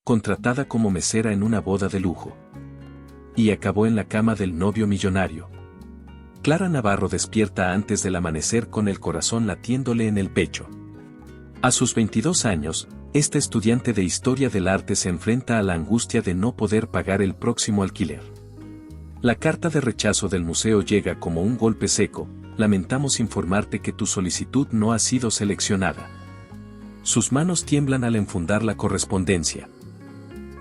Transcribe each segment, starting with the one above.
contratada como mesera en una boda de lujo. Y acabó en la cama del novio millonario. Clara Navarro despierta antes del amanecer con el corazón latiéndole en el pecho. A sus 22 años, esta estudiante de Historia del Arte se enfrenta a la angustia de no poder pagar el próximo alquiler. La carta de rechazo del museo llega como un golpe seco. Lamentamos informarte que tu solicitud no ha sido seleccionada. Sus manos tiemblan al enfundar la correspondencia.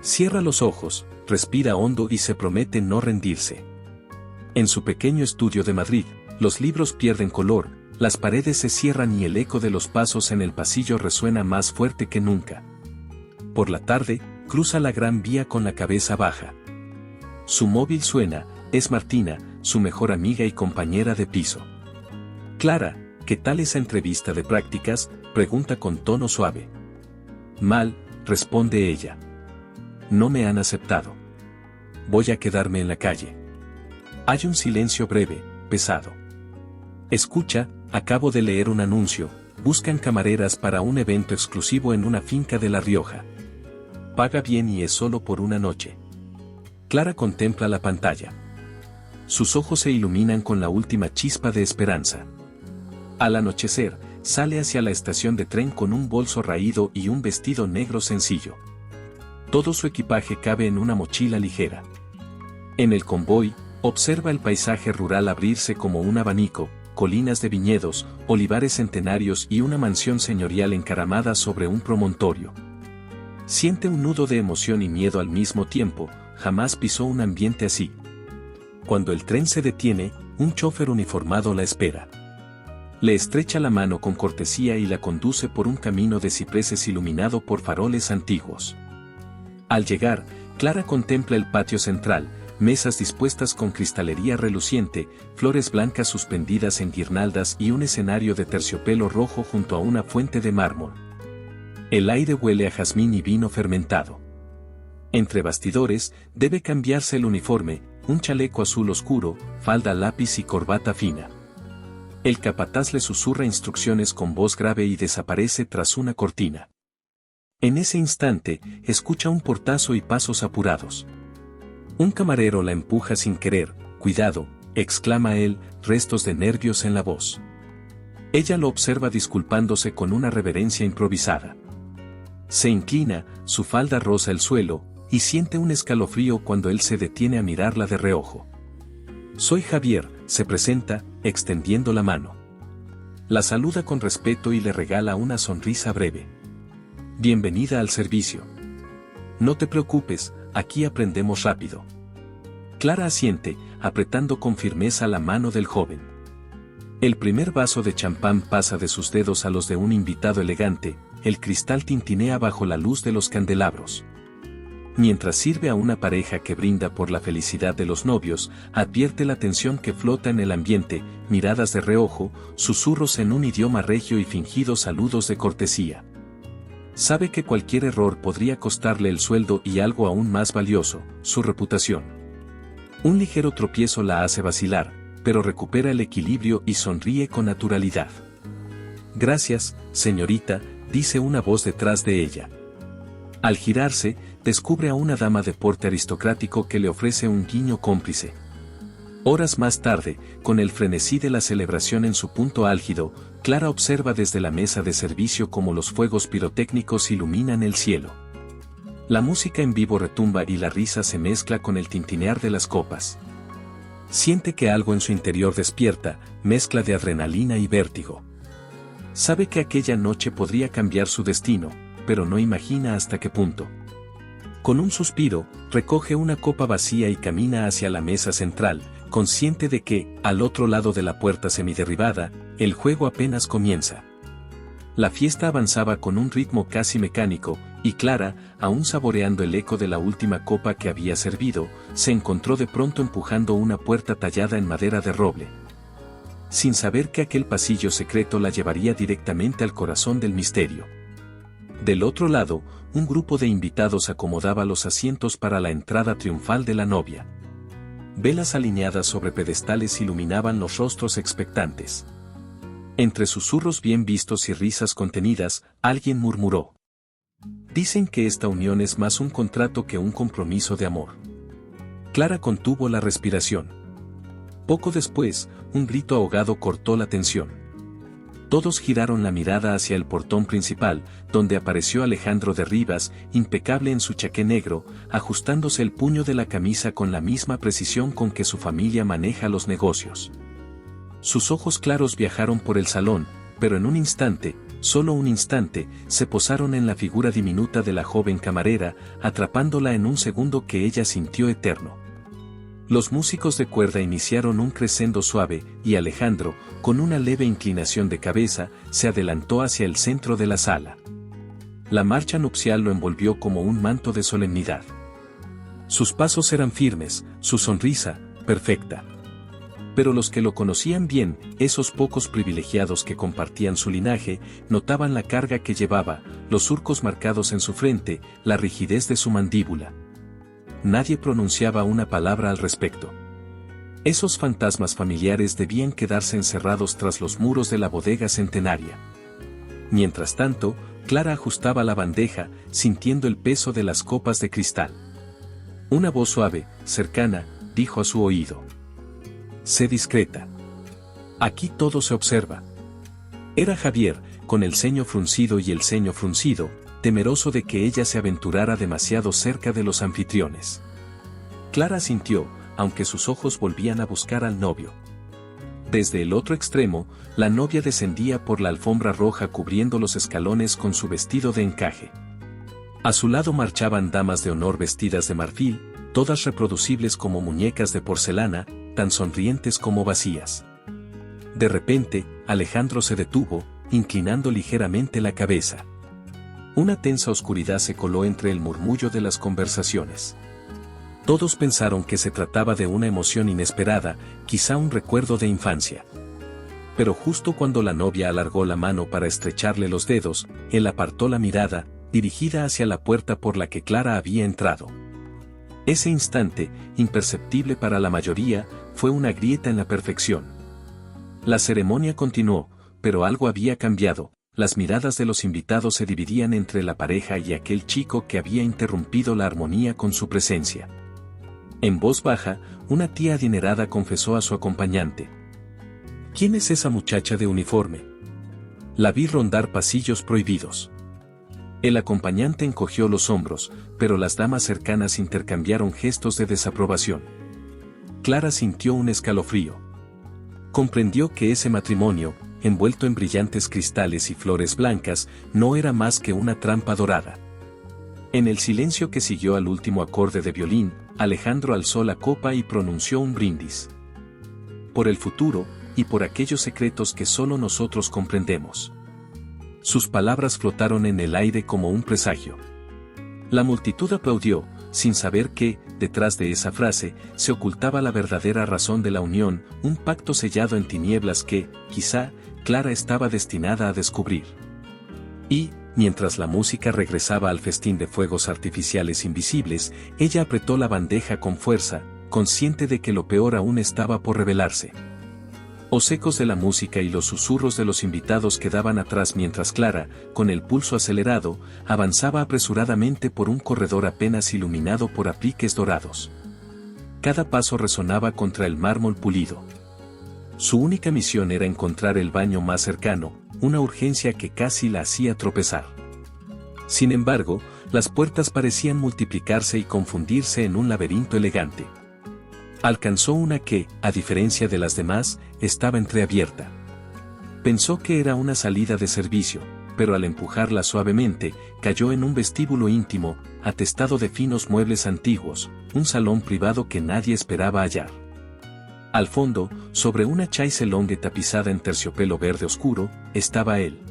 Cierra los ojos, respira hondo y se promete no rendirse. En su pequeño estudio de Madrid, los libros pierden color, las paredes se cierran y el eco de los pasos en el pasillo resuena más fuerte que nunca. Por la tarde, cruza la Gran Vía con la cabeza baja. Su móvil suena, es Martina, su mejor amiga y compañera de piso. Clara, ¿qué tal esa entrevista de prácticas?, pregunta con tono suave. Mal, responde ella. No me han aceptado. Voy a quedarme en la calle. Hay un silencio breve, pesado. Escucha, acabo de leer un anuncio, buscan camareras para un evento exclusivo en una finca de La Rioja. Paga bien y es solo por una noche. Clara contempla la pantalla. Sus ojos se iluminan con la última chispa de esperanza. Al anochecer, sale hacia la estación de tren con un bolso raído y un vestido negro sencillo. Todo su equipaje cabe en una mochila ligera. En el convoy, observa el paisaje rural abrirse como un abanico, colinas de viñedos, olivares centenarios y una mansión señorial encaramada sobre un promontorio. Siente un nudo de emoción y miedo al mismo tiempo, jamás pisó un ambiente así. Cuando el tren se detiene, un chofer uniformado la espera. Le estrecha la mano con cortesía y la conduce por un camino de cipreses iluminado por faroles antiguos. Al llegar, Clara contempla el patio central, mesas dispuestas con cristalería reluciente, flores blancas suspendidas en guirnaldas y un escenario de terciopelo rojo junto a una fuente de mármol. El aire huele a jazmín y vino fermentado. Entre bastidores, debe cambiarse el uniforme, un chaleco azul oscuro, falda lápiz y corbata fina. El capataz le susurra instrucciones con voz grave y desaparece tras una cortina. En ese instante, escucha un portazo y pasos apurados. Un camarero la empuja sin querer. «Cuidado», exclama él, restos de nervios en la voz. Ella lo observa disculpándose con una reverencia improvisada. Se inclina, su falda roza el suelo, y siente un escalofrío cuando él se detiene a mirarla de reojo. «Soy Javier», se presenta, extendiendo la mano. La saluda con respeto y le regala una sonrisa breve. «Bienvenida al servicio. No te preocupes, aquí aprendemos rápido». Clara asiente, apretando con firmeza la mano del joven. El primer vaso de champán pasa de sus dedos a los de un invitado elegante, el cristal tintinea bajo la luz de los candelabros. Mientras sirve a una pareja que brinda por la felicidad de los novios, advierte la tensión que flota en el ambiente, miradas de reojo, susurros en un idioma regio y fingidos saludos de cortesía. Sabe que cualquier error podría costarle el sueldo y algo aún más valioso, su reputación. Un ligero tropiezo la hace vacilar, pero recupera el equilibrio y sonríe con naturalidad. «Gracias, señorita», dice una voz detrás de ella. Al girarse, descubre a una dama de porte aristocrático que le ofrece un guiño cómplice. Horas más tarde, con el frenesí de la celebración en su punto álgido, Clara observa desde la mesa de servicio cómo los fuegos pirotécnicos iluminan el cielo. La música en vivo retumba y la risa se mezcla con el tintinear de las copas. Siente que algo en su interior despierta, mezcla de adrenalina y vértigo. Sabe que aquella noche podría cambiar su destino, pero no imagina hasta qué punto. Con un suspiro, recoge una copa vacía y camina hacia la mesa central, consciente de que, al otro lado de la puerta semiderribada, el juego apenas comienza. La fiesta avanzaba con un ritmo casi mecánico, y Clara, aún saboreando el eco de la última copa que había servido, se encontró de pronto empujando una puerta tallada en madera de roble. Sin saber que aquel pasillo secreto la llevaría directamente al corazón del misterio. Del otro lado, un grupo de invitados acomodaba los asientos para la entrada triunfal de la novia. Velas alineadas sobre pedestales iluminaban los rostros expectantes. Entre susurros bien vistos y risas contenidas, alguien murmuró: Dicen que esta unión es más un contrato que un compromiso de amor. Clara contuvo la respiración. Poco después, un grito ahogado cortó la tensión. Todos giraron la mirada hacia el portón principal, donde apareció Alejandro de Rivas, impecable en su chaqué negro, ajustándose el puño de la camisa con la misma precisión con que su familia maneja los negocios. Sus ojos claros viajaron por el salón, pero en un instante, solo un instante, se posaron en la figura diminuta de la joven camarera, atrapándola en un segundo que ella sintió eterno. Los músicos de cuerda iniciaron un crescendo suave, y Alejandro, con una leve inclinación de cabeza, se adelantó hacia el centro de la sala. La marcha nupcial lo envolvió como un manto de solemnidad. Sus pasos eran firmes, su sonrisa, perfecta. Pero los que lo conocían bien, esos pocos privilegiados que compartían su linaje, notaban la carga que llevaba, los surcos marcados en su frente, la rigidez de su mandíbula. Nadie pronunciaba una palabra al respecto. Esos fantasmas familiares debían quedarse encerrados tras los muros de la bodega centenaria. Mientras tanto, Clara ajustaba la bandeja, sintiendo el peso de las copas de cristal. Una voz suave, cercana, dijo a su oído: «Sé discreta. Aquí todo se observa». Era Javier, con el ceño fruncido y el ceño fruncido, temeroso de que ella se aventurara demasiado cerca de los anfitriones. Clara sintió, aunque sus ojos volvían a buscar al novio. Desde el otro extremo, la novia descendía por la alfombra roja cubriendo los escalones con su vestido de encaje. A su lado marchaban damas de honor vestidas de marfil, todas reproducibles como muñecas de porcelana, tan sonrientes como vacías. De repente, Alejandro se detuvo, inclinando ligeramente la cabeza. Una tensa oscuridad se coló entre el murmullo de las conversaciones. Todos pensaron que se trataba de una emoción inesperada, quizá un recuerdo de infancia. Pero justo cuando la novia alargó la mano para estrecharle los dedos, él apartó la mirada, dirigida hacia la puerta por la que Clara había entrado. Ese instante, imperceptible para la mayoría, fue una grieta en la perfección. La ceremonia continuó, pero algo había cambiado. Las miradas de los invitados se dividían entre la pareja y aquel chico que había interrumpido la armonía con su presencia. En voz baja, una tía adinerada confesó a su acompañante: «¿Quién es esa muchacha de uniforme? La vi rondar pasillos prohibidos». El acompañante encogió los hombros, pero las damas cercanas intercambiaron gestos de desaprobación. Clara sintió un escalofrío. Comprendió que ese matrimonio, envuelto en brillantes cristales y flores blancas, no era más que una trampa dorada. En el silencio que siguió al último acorde de violín, Alejandro alzó la copa y pronunció un brindis. Por el futuro, y por aquellos secretos que solo nosotros comprendemos. Sus palabras flotaron en el aire como un presagio. La multitud aplaudió, sin saber que, detrás de esa frase, se ocultaba la verdadera razón de la unión, un pacto sellado en tinieblas que, quizá, Clara estaba destinada a descubrir. Y, mientras la música regresaba al festín de fuegos artificiales invisibles, ella apretó la bandeja con fuerza, consciente de que lo peor aún estaba por revelarse. Los ecos de la música y los susurros de los invitados quedaban atrás mientras Clara, con el pulso acelerado, avanzaba apresuradamente por un corredor apenas iluminado por apliques dorados. Cada paso resonaba contra el mármol pulido. Su única misión era encontrar el baño más cercano, una urgencia que casi la hacía tropezar. Sin embargo, las puertas parecían multiplicarse y confundirse en un laberinto elegante. Alcanzó una que, a diferencia de las demás, estaba entreabierta. Pensó que era una salida de servicio, pero al empujarla suavemente, cayó en un vestíbulo íntimo, atestado de finos muebles antiguos, un salón privado que nadie esperaba hallar. Al fondo, sobre una chaise longue tapizada en terciopelo verde oscuro, estaba él.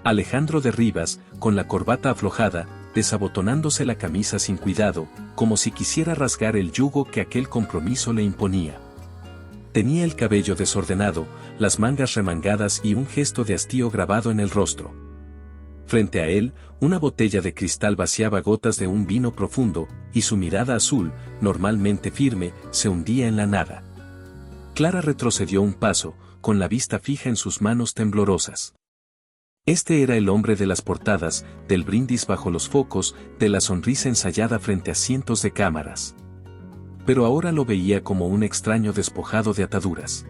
Alejandro de Rivas, con la corbata aflojada, desabotonándose la camisa sin cuidado, como si quisiera rasgar el yugo que aquel compromiso le imponía. Tenía el cabello desordenado, las mangas remangadas y un gesto de hastío grabado en el rostro. Frente a él, una botella de cristal vaciaba gotas de un vino profundo, y su mirada azul, normalmente firme, se hundía en la nada. Clara retrocedió un paso, con la vista fija en sus manos temblorosas. Este era el hombre de las portadas, del brindis bajo los focos, de la sonrisa ensayada frente a cientos de cámaras. Pero ahora lo veía como un extraño despojado de ataduras.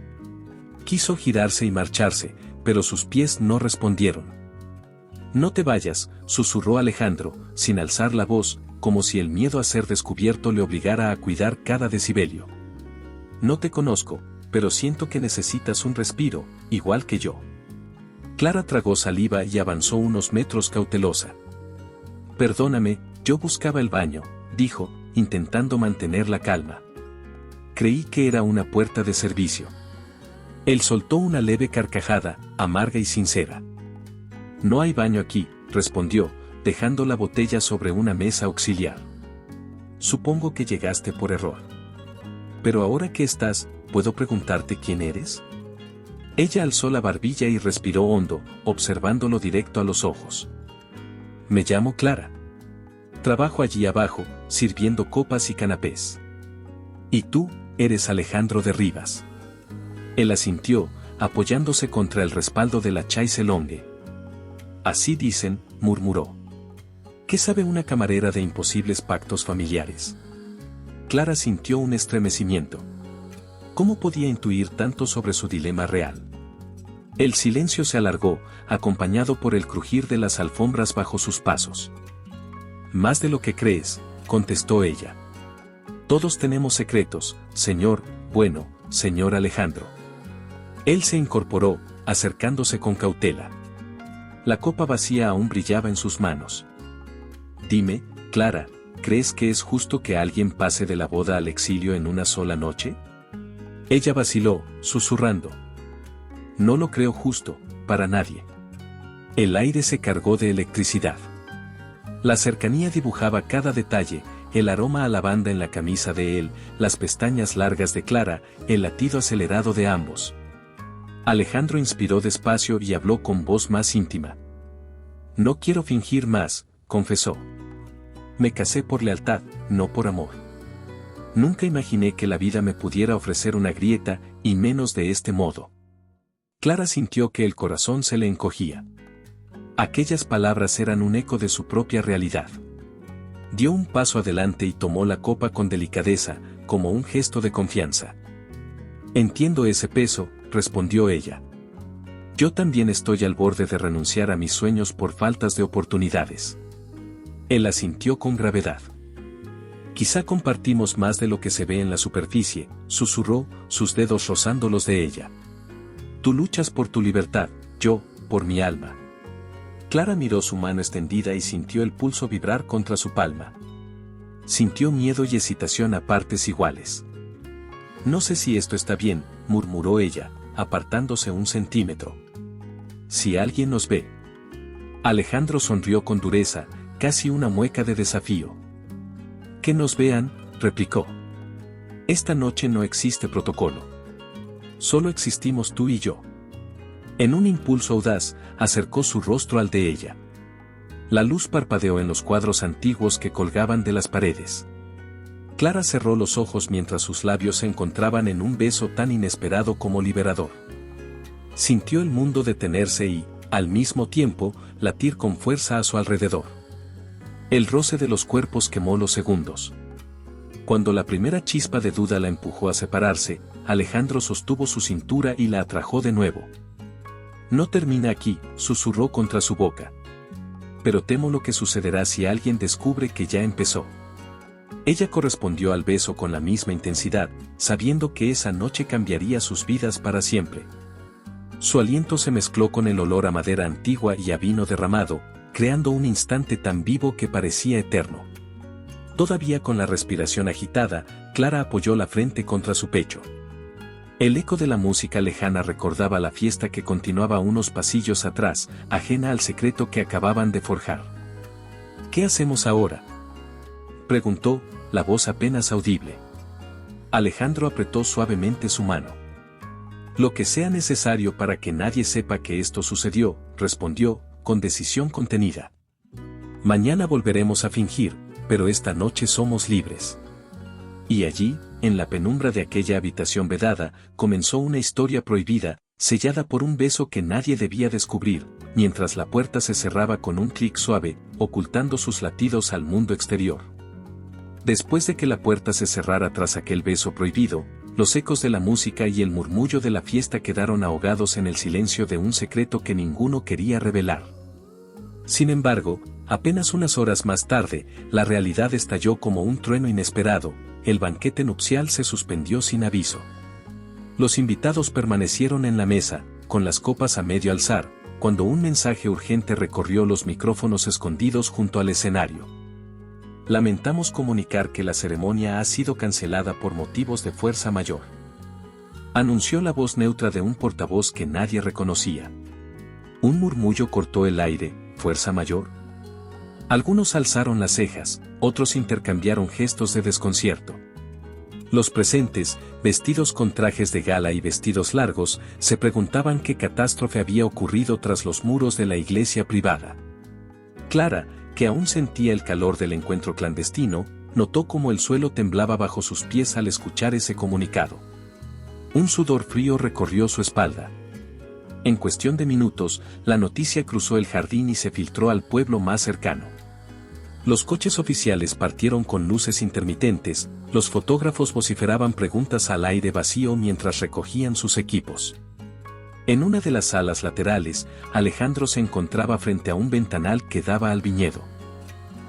Quiso girarse y marcharse, pero sus pies no respondieron. «No te vayas», susurró Alejandro, sin alzar la voz, como si el miedo a ser descubierto le obligara a cuidar cada decibelio. «No te conozco, pero siento que necesitas un respiro, igual que yo». Clara tragó saliva y avanzó unos metros cautelosa. «Perdóname, yo buscaba el baño», dijo, intentando mantener la calma. «Creí que era una puerta de servicio». Él soltó una leve carcajada, amarga y sincera. «No hay baño aquí», respondió, dejando la botella sobre una mesa auxiliar. «Supongo que llegaste por error. Pero ahora que estás, ¿puedo preguntarte quién eres?». Ella alzó la barbilla y respiró hondo, observándolo directo a los ojos. «Me llamo Clara. Trabajo allí abajo, sirviendo copas y canapés». «¿Y tú, eres Alejandro de Rivas?». Él asintió, apoyándose contra el respaldo de la chaise longue. «Así dicen», murmuró. «¿Qué sabe una camarera de imposibles pactos familiares?». Clara sintió un estremecimiento. ¿Cómo podía intuir tanto sobre su dilema real? El silencio se alargó, acompañado por el crujir de las alfombras bajo sus pasos. «Más de lo que crees», contestó ella. «Todos tenemos secretos, señor, bueno, señor Alejandro». Él se incorporó, acercándose con cautela. La copa vacía aún brillaba en sus manos. «Dime, Clara, ¿crees que es justo que alguien pase de la boda al exilio en una sola noche?». Ella vaciló, susurrando. «No lo creo justo, para nadie». El aire se cargó de electricidad. La cercanía dibujaba cada detalle, el aroma a lavanda en la camisa de él, las pestañas largas de Clara, el latido acelerado de ambos. Alejandro inspiró despacio y habló con voz más íntima. «No quiero fingir más», confesó. «Me casé por lealtad, no por amor. Nunca imaginé que la vida me pudiera ofrecer una grieta, y menos de este modo». Clara sintió que el corazón se le encogía. Aquellas palabras eran un eco de su propia realidad. Dio un paso adelante y tomó la copa con delicadeza, como un gesto de confianza. «Entiendo ese peso», respondió ella. «Yo también estoy al borde de renunciar a mis sueños por faltas de oportunidades». Él asintió con gravedad. «Quizá compartimos más de lo que se ve en la superficie», susurró, sus dedos rozando los de ella. «Tú luchas por tu libertad, yo, por mi alma». Clara miró su mano extendida y sintió el pulso vibrar contra su palma. Sintió miedo y excitación a partes iguales. «No sé si esto está bien», murmuró ella, apartándose un centímetro. «Si alguien nos ve». Alejandro sonrió con dureza, casi una mueca de desafío. «Que nos vean», replicó. «Esta noche no existe protocolo. Solo existimos tú y yo». En un impulso audaz, acercó su rostro al de ella. La luz parpadeó en los cuadros antiguos que colgaban de las paredes. Clara cerró los ojos mientras sus labios se encontraban en un beso tan inesperado como liberador. Sintió el mundo detenerse y, al mismo tiempo, latir con fuerza a su alrededor. El roce de los cuerpos quemó los segundos. Cuando la primera chispa de duda la empujó a separarse, Alejandro sostuvo su cintura y la atrajo de nuevo. «No termina aquí», susurró contra su boca. «Pero temo lo que sucederá si alguien descubre que ya empezó». Ella correspondió al beso con la misma intensidad, sabiendo que esa noche cambiaría sus vidas para siempre. Su aliento se mezcló con el olor a madera antigua y a vino derramado, creando un instante tan vivo que parecía eterno. Todavía con la respiración agitada, Clara apoyó la frente contra su pecho. El eco de la música lejana recordaba la fiesta que continuaba unos pasillos atrás, ajena al secreto que acababan de forjar. «¿Qué hacemos ahora?», preguntó, la voz apenas audible. Alejandro apretó suavemente su mano. «Lo que sea necesario para que nadie sepa que esto sucedió», respondió, con decisión contenida. «Mañana volveremos a fingir, pero esta noche somos libres». Y allí, en la penumbra de aquella habitación vedada, comenzó una historia prohibida, sellada por un beso que nadie debía descubrir, mientras la puerta se cerraba con un clic suave, ocultando sus latidos al mundo exterior. Después de que la puerta se cerrara tras aquel beso prohibido, los ecos de la música y el murmullo de la fiesta quedaron ahogados en el silencio de un secreto que ninguno quería revelar. Sin embargo, apenas unas horas más tarde, la realidad estalló como un trueno inesperado. El banquete nupcial se suspendió sin aviso. Los invitados permanecieron en la mesa, con las copas a medio alzar, cuando un mensaje urgente recorrió los micrófonos escondidos junto al escenario. Lamentamos comunicar que la ceremonia ha sido cancelada por motivos de fuerza mayor. Anunció la voz neutra de un portavoz que nadie reconocía. Un murmullo cortó el aire. ¿Fuerza mayor? Algunos alzaron las cejas, otros intercambiaron gestos de desconcierto. Los presentes, vestidos con trajes de gala y vestidos largos, se preguntaban qué catástrofe había ocurrido tras los muros de la iglesia privada. Clara, que aún sentía el calor del encuentro clandestino, notó cómo el suelo temblaba bajo sus pies al escuchar ese comunicado. Un sudor frío recorrió su espalda. En cuestión de minutos, la noticia cruzó el jardín y se filtró al pueblo más cercano. Los coches oficiales partieron con luces intermitentes, los fotógrafos vociferaban preguntas al aire vacío mientras recogían sus equipos. En una de las salas laterales, Alejandro se encontraba frente a un ventanal que daba al viñedo.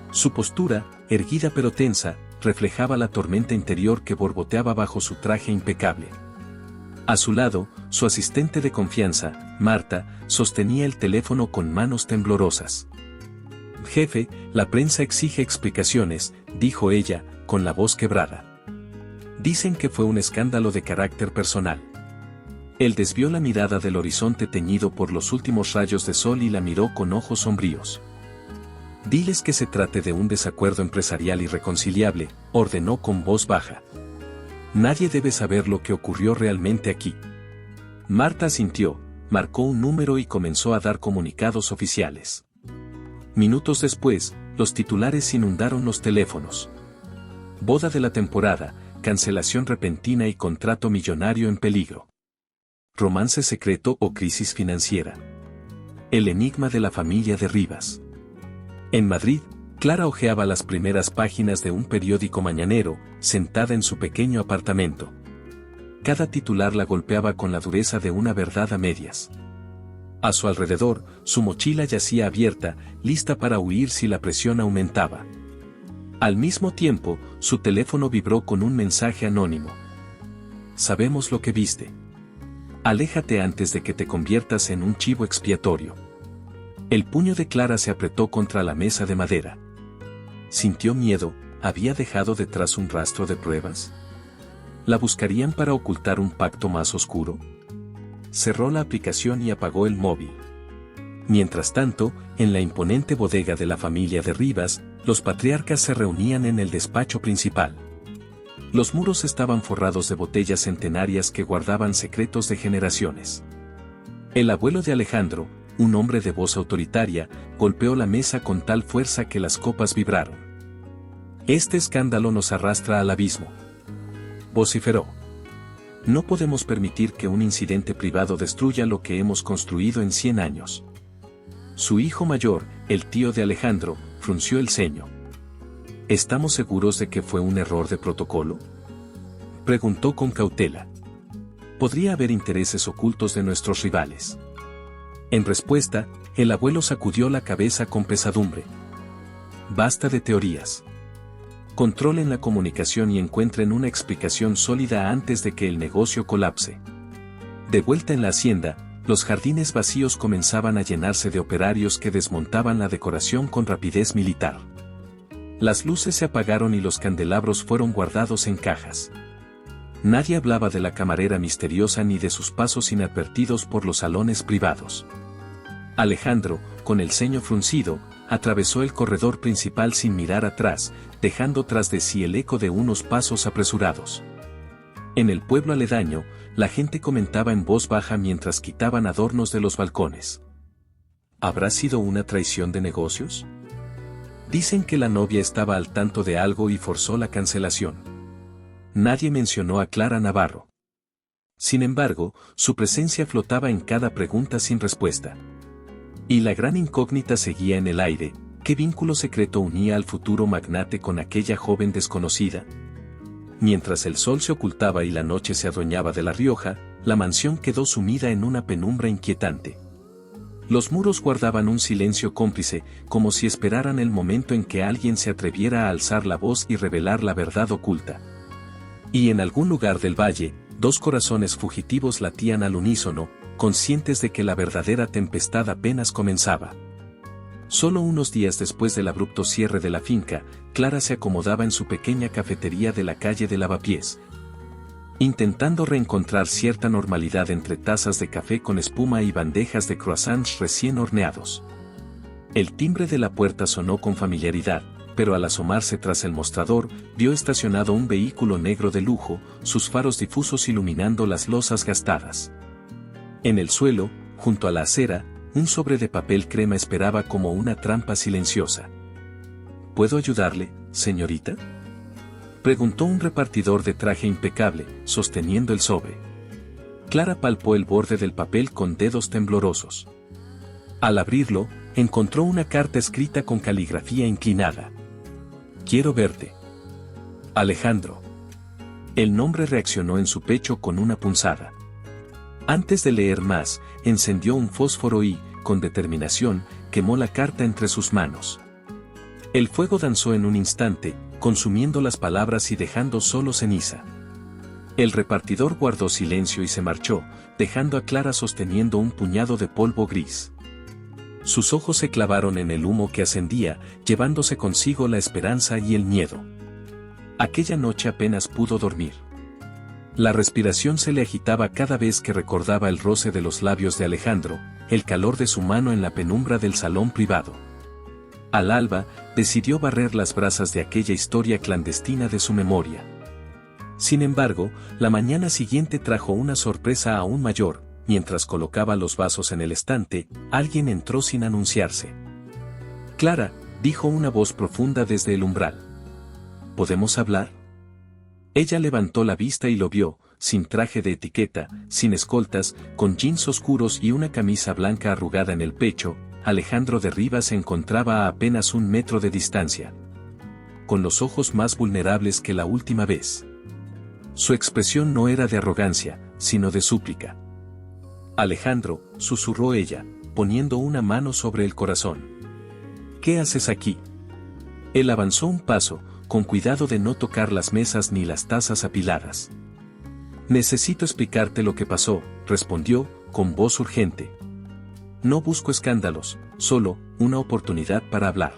Su postura, erguida pero tensa, reflejaba la tormenta interior que borboteaba bajo su traje impecable. A su lado, su asistente de confianza, Marta, sostenía el teléfono con manos temblorosas. «Jefe, la prensa exige explicaciones», dijo ella, con la voz quebrada. «Dicen que fue un escándalo de carácter personal». Él desvió la mirada del horizonte teñido por los últimos rayos de sol y la miró con ojos sombríos. «Diles que se trate de un desacuerdo empresarial irreconciliable», ordenó con voz baja. «Nadie debe saber lo que ocurrió realmente aquí». Marta asintió, marcó un número y comenzó a dar comunicados oficiales. Minutos después, los titulares inundaron los teléfonos. Boda de la temporada, cancelación repentina y contrato millonario en peligro. Romance secreto o crisis financiera. El enigma de la familia de Rivas. En Madrid, Clara hojeaba las primeras páginas de un periódico mañanero, sentada en su pequeño apartamento. Cada titular la golpeaba con la dureza de una verdad a medias. A su alrededor, su mochila yacía abierta, lista para huir si la presión aumentaba. Al mismo tiempo, su teléfono vibró con un mensaje anónimo. «Sabemos lo que viste. Aléjate antes de que te conviertas en un chivo expiatorio». El puño de Clara se apretó contra la mesa de madera. Sintió miedo. ¿Había dejado detrás un rastro de pruebas? ¿La buscarían para ocultar un pacto más oscuro? Cerró la aplicación y apagó el móvil. Mientras tanto, en la imponente bodega de la familia de Rivas, los patriarcas se reunían en el despacho principal. Los muros estaban forrados de botellas centenarias que guardaban secretos de generaciones. El abuelo de Alejandro, un hombre de voz autoritaria, golpeó la mesa con tal fuerza que las copas vibraron. «Este escándalo nos arrastra al abismo», vociferó. «No podemos permitir que un incidente privado destruya lo que hemos construido en 100 años». Su hijo mayor, el tío de Alejandro, frunció el ceño. «¿Estamos seguros de que fue un error de protocolo?», preguntó con cautela. «Podría haber intereses ocultos de nuestros rivales». En respuesta, el abuelo sacudió la cabeza con pesadumbre. «Basta de teorías. Controlen la comunicación y encuentren una explicación sólida antes de que el negocio colapse». De vuelta en la hacienda, los jardines vacíos comenzaban a llenarse de operarios que desmontaban la decoración con rapidez militar. Las luces se apagaron y los candelabros fueron guardados en cajas. Nadie hablaba de la camarera misteriosa ni de sus pasos inadvertidos por los salones privados. Alejandro, con el ceño fruncido, atravesó el corredor principal sin mirar atrás, dejando tras de sí el eco de unos pasos apresurados. En el pueblo aledaño, la gente comentaba en voz baja mientras quitaban adornos de los balcones. ¿Habrá sido una traición de negocios? Dicen que la novia estaba al tanto de algo y forzó la cancelación. Nadie mencionó a Clara Navarro. Sin embargo, su presencia flotaba en cada pregunta sin respuesta. Y la gran incógnita seguía en el aire: ¿qué vínculo secreto unía al futuro magnate con aquella joven desconocida? Mientras el sol se ocultaba y la noche se adueñaba de La Rioja, la mansión quedó sumida en una penumbra inquietante. Los muros guardaban un silencio cómplice, como si esperaran el momento en que alguien se atreviera a alzar la voz y revelar la verdad oculta. Y en algún lugar del valle, dos corazones fugitivos latían al unísono, conscientes de que la verdadera tempestad apenas comenzaba. Solo unos días después del abrupto cierre de la finca, Clara se acomodaba en su pequeña cafetería de la calle de Lavapiés, intentando reencontrar cierta normalidad entre tazas de café con espuma y bandejas de croissants recién horneados. El timbre de la puerta sonó con familiaridad, pero al asomarse tras el mostrador, vio estacionado un vehículo negro de lujo, sus faros difusos iluminando las losas gastadas. En el suelo, junto a la acera, un sobre de papel crema esperaba como una trampa silenciosa. ¿Puedo ayudarle, señorita?, preguntó un repartidor de traje impecable, sosteniendo el sobre. Clara palpó el borde del papel con dedos temblorosos. Al abrirlo, encontró una carta escrita con caligrafía inclinada. «Quiero verte. Alejandro». El nombre reaccionó en su pecho con una punzada. Antes de leer más, encendió un fósforo y, con determinación, quemó la carta entre sus manos. El fuego danzó en un instante, consumiendo las palabras y dejando solo ceniza. El repartidor guardó silencio y se marchó, dejando a Clara sosteniendo un puñado de polvo gris. Sus ojos se clavaron en el humo que ascendía, llevándose consigo la esperanza y el miedo. Aquella noche apenas pudo dormir. La respiración se le agitaba cada vez que recordaba el roce de los labios de Alejandro, el calor de su mano en la penumbra del salón privado. Al alba, decidió barrer las brasas de aquella historia clandestina de su memoria. Sin embargo, la mañana siguiente trajo una sorpresa aún mayor. Mientras colocaba los vasos en el estante, alguien entró sin anunciarse. «Clara», dijo una voz profunda desde el umbral. «¿Podemos hablar?». Ella levantó la vista y lo vio, sin traje de etiqueta, sin escoltas, con jeans oscuros y una camisa blanca arrugada en el pecho. Alejandro de Rivas se encontraba a apenas 1 metro de distancia, con los ojos más vulnerables que la última vez. Su expresión no era de arrogancia, sino de súplica. «Alejandro», susurró ella, poniendo una mano sobre el corazón. «¿Qué haces aquí?». Él avanzó un paso, con cuidado de no tocar las mesas ni las tazas apiladas. «Necesito explicarte lo que pasó», respondió, con voz urgente. «No busco escándalos, solo una oportunidad para hablar».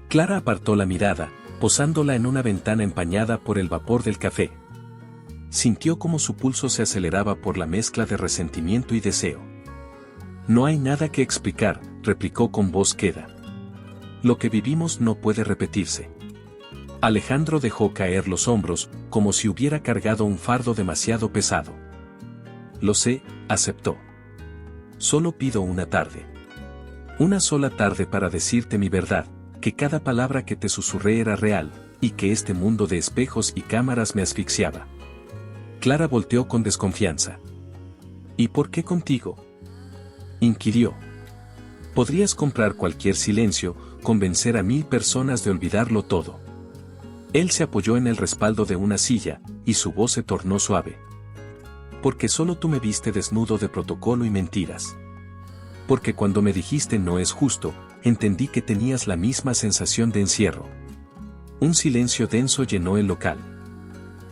Clara apartó la mirada, posándola en una ventana empañada por el vapor del café. Sintió como su pulso se aceleraba por la mezcla de resentimiento y deseo. «No hay nada que explicar», replicó con voz queda. «Lo que vivimos no puede repetirse». Alejandro dejó caer los hombros, como si hubiera cargado un fardo demasiado pesado. «Lo sé», aceptó. «Solo pido una tarde. Una sola tarde para decirte mi verdad, que cada palabra que te susurré era real, y que este mundo de espejos y cámaras me asfixiaba». Clara volteó con desconfianza. «¿Y por qué contigo?», inquirió. «Podrías comprar cualquier silencio, convencer a 1000 personas de olvidarlo todo». Él se apoyó en el respaldo de una silla, y su voz se tornó suave. «Porque solo tú me viste desnudo de protocolo y mentiras. Porque cuando me dijiste no es justo, entendí que tenías la misma sensación de encierro». Un silencio denso llenó el local.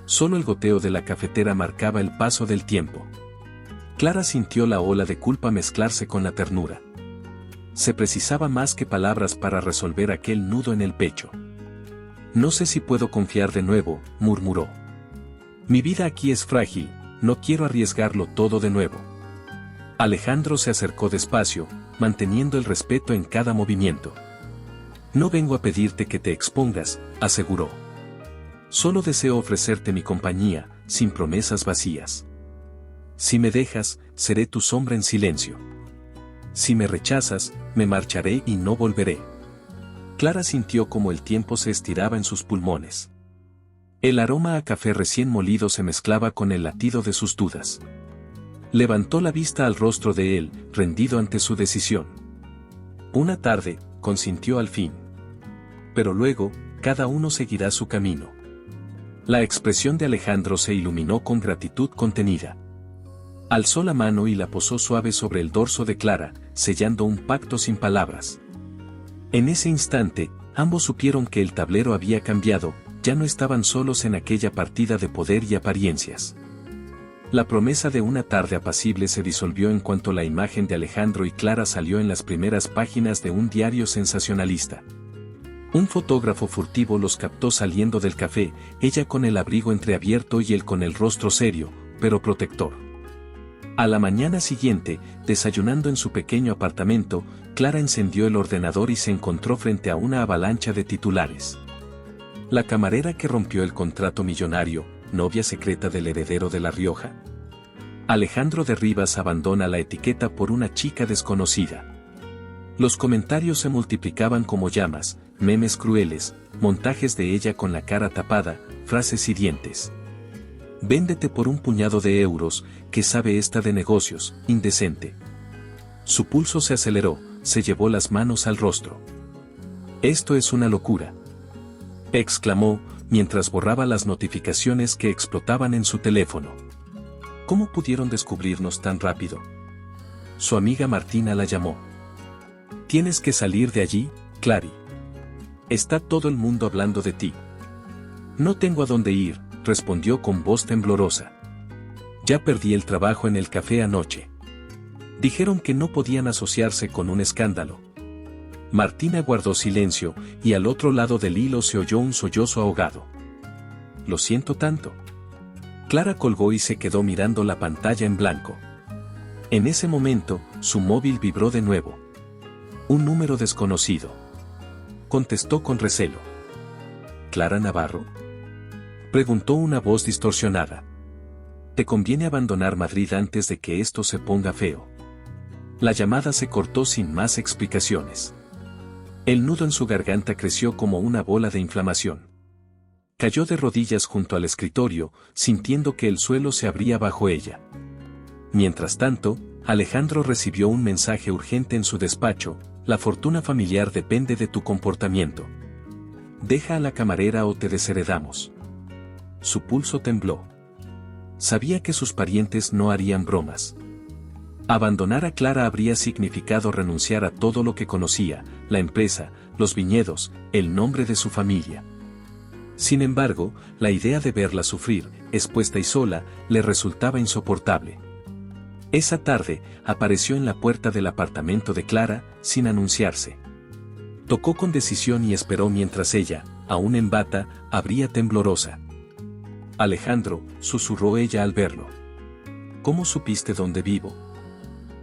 Solo el goteo de la cafetera marcaba el paso del tiempo. Clara sintió la ola de culpa mezclarse con la ternura. Se precisaba más que palabras para resolver aquel nudo en el pecho. «No sé si puedo confiar de nuevo», murmuró. «Mi vida aquí es frágil, no quiero arriesgarlo todo de nuevo». Alejandro se acercó despacio, manteniendo el respeto en cada movimiento. «No vengo a pedirte que te expongas», aseguró. «Solo deseo ofrecerte mi compañía, sin promesas vacías. Si me dejas, seré tu sombra en silencio. Si me rechazas, me marcharé y no volveré». Clara sintió como el tiempo se estiraba en sus pulmones. El aroma a café recién molido se mezclaba con el latido de sus dudas. Levantó la vista al rostro de él, rendido ante su decisión. Una tarde, consintió al fin. Pero luego, cada uno seguirá su camino. La expresión de Alejandro se iluminó con gratitud contenida. Alzó la mano y la posó suave sobre el dorso de Clara, sellando un pacto sin palabras. En ese instante, ambos supieron que el tablero había cambiado, ya no estaban solos en aquella partida de poder y apariencias. La promesa de una tarde apacible se disolvió en cuanto la imagen de Alejandro y Clara salió en las primeras páginas de un diario sensacionalista. Un fotógrafo furtivo los captó saliendo del café, ella con el abrigo entreabierto y él con el rostro serio, pero protector. A la mañana siguiente, desayunando en su pequeño apartamento, Clara encendió el ordenador y se encontró frente a una avalancha de titulares. La camarera que rompió el contrato millonario, novia secreta del heredero de La Rioja. Alejandro de Rivas abandona la etiqueta por una chica desconocida. Los comentarios se multiplicaban como llamas, memes crueles, montajes de ella con la cara tapada, frases hirientes. Véndete por un puñado de euros, que sabe esta de negocios, indecente. Su pulso se aceleró, se llevó las manos al rostro. Esto es una locura, exclamó, mientras borraba las notificaciones que explotaban en su teléfono. ¿Cómo pudieron descubrirnos tan rápido? Su amiga Martina la llamó. Tienes que salir de allí, Clary. Está todo el mundo hablando de ti. No tengo a dónde ir, respondió con voz temblorosa. Ya perdí el trabajo en el café anoche. Dijeron que no podían asociarse con un escándalo. Martina guardó silencio, y al otro lado del hilo se oyó un sollozo ahogado. Lo siento tanto. Clara colgó y se quedó mirando la pantalla en blanco. En ese momento, su móvil vibró de nuevo. Un número desconocido. Contestó con recelo. ¿Clara Navarro? Preguntó una voz distorsionada. Te conviene abandonar Madrid antes de que esto se ponga feo. La llamada se cortó sin más explicaciones. El nudo en su garganta creció como una bola de inflamación. Cayó de rodillas junto al escritorio, sintiendo que el suelo se abría bajo ella. Mientras tanto, Alejandro recibió un mensaje urgente en su despacho: la fortuna familiar depende de tu comportamiento. Deja a la camarera o te desheredamos. Su pulso tembló. Sabía que sus parientes no harían bromas. Abandonar a Clara habría significado renunciar a todo lo que conocía, la empresa, los viñedos, el nombre de su familia. Sin embargo, la idea de verla sufrir, expuesta y sola, le resultaba insoportable. Esa tarde, apareció en la puerta del apartamento de Clara, sin anunciarse. Tocó con decisión y esperó mientras ella, aún en bata, abría temblorosa. Alejandro, susurró ella al verlo. ¿Cómo supiste dónde vivo?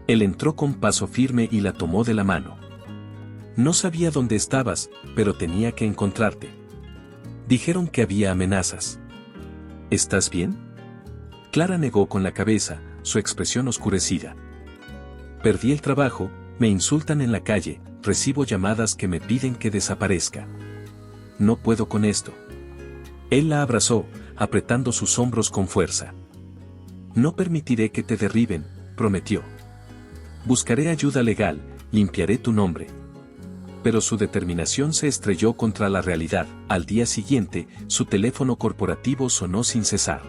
Él entró con paso firme y la tomó de la mano. No sabía dónde estabas, pero tenía que encontrarte. Dijeron que había amenazas. ¿Estás bien? Clara negó con la cabeza, su expresión oscurecida. Perdí el trabajo, me insultan en la calle, recibo llamadas que me piden que desaparezca. No puedo con esto. Él la abrazó, apretando sus hombros con fuerza. No permitiré que te derriben, prometió. Buscaré ayuda legal, limpiaré tu nombre. Pero su determinación se estrelló contra la realidad. Al día siguiente, su teléfono corporativo sonó sin cesar.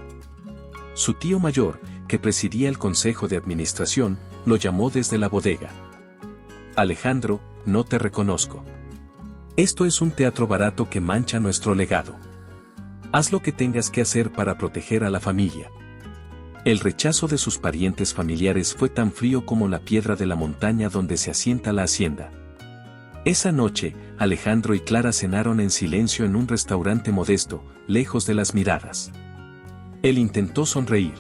Su tío mayor, que presidía el consejo de administración, lo llamó desde la bodega. Alejandro, no te reconozco. Esto es un teatro barato que mancha nuestro legado. Haz lo que tengas que hacer para proteger a la familia. El rechazo de sus parientes familiares fue tan frío como la piedra de la montaña donde se asienta la hacienda. Esa noche, Alejandro y Clara cenaron en silencio en un restaurante modesto, lejos de las miradas. Él intentó sonreír.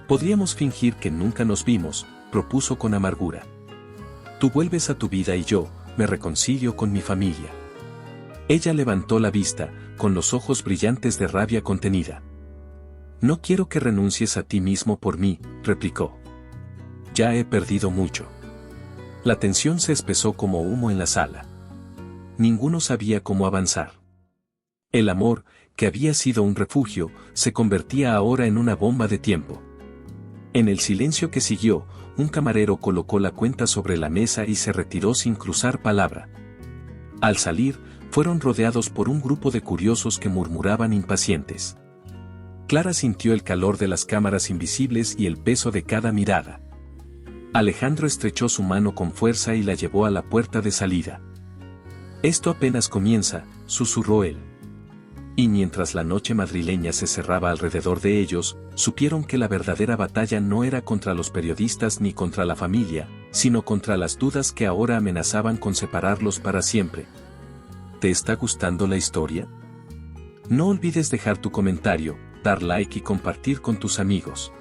Podríamos fingir que nunca nos vimos, propuso con amargura. Tú vuelves a tu vida y yo, me reconcilio con mi familia. Ella levantó la vista, con los ojos brillantes de rabia contenida. No quiero que renuncies a ti mismo por mí, replicó. Ya he perdido mucho. La tensión se espesó como humo en la sala. Ninguno sabía cómo avanzar. El amor, que había sido un refugio, se convertía ahora en una bomba de tiempo. En el silencio que siguió, un camarero colocó la cuenta sobre la mesa y se retiró sin cruzar palabra. Al salir, fueron rodeados por un grupo de curiosos que murmuraban impacientes. Clara sintió el calor de las cámaras invisibles y el peso de cada mirada. Alejandro estrechó su mano con fuerza y la llevó a la puerta de salida. «Esto apenas comienza», susurró él. Y mientras la noche madrileña se cerraba alrededor de ellos, supieron que la verdadera batalla no era contra los periodistas ni contra la familia, sino contra las dudas que ahora amenazaban con separarlos para siempre. ¿Te está gustando la historia? No olvides dejar tu comentario, dar like y compartir con tus amigos.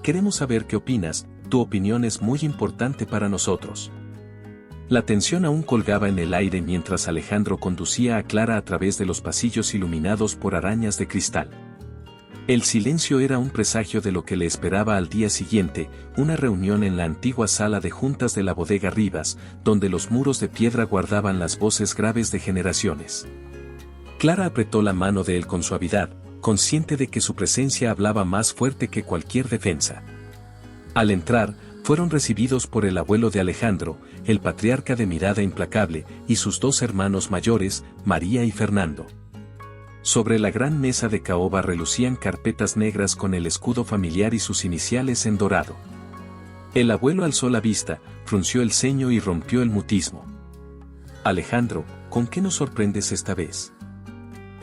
Queremos saber qué opinas, tu opinión es muy importante para nosotros. La tensión aún colgaba en el aire mientras Alejandro conducía a Clara a través de los pasillos iluminados por arañas de cristal. El silencio era un presagio de lo que le esperaba al día siguiente, una reunión en la antigua sala de juntas de la bodega Rivas, donde los muros de piedra guardaban las voces graves de generaciones. Clara apretó la mano de él con suavidad, consciente de que su presencia hablaba más fuerte que cualquier defensa. Al entrar, fueron recibidos por el abuelo de Alejandro, el patriarca de mirada implacable, y sus dos hermanos mayores, María y Fernando. Sobre la gran mesa de caoba relucían carpetas negras con el escudo familiar y sus iniciales en dorado. El abuelo alzó la vista, frunció el ceño y rompió el mutismo. «Alejandro, ¿con qué nos sorprendes esta vez?»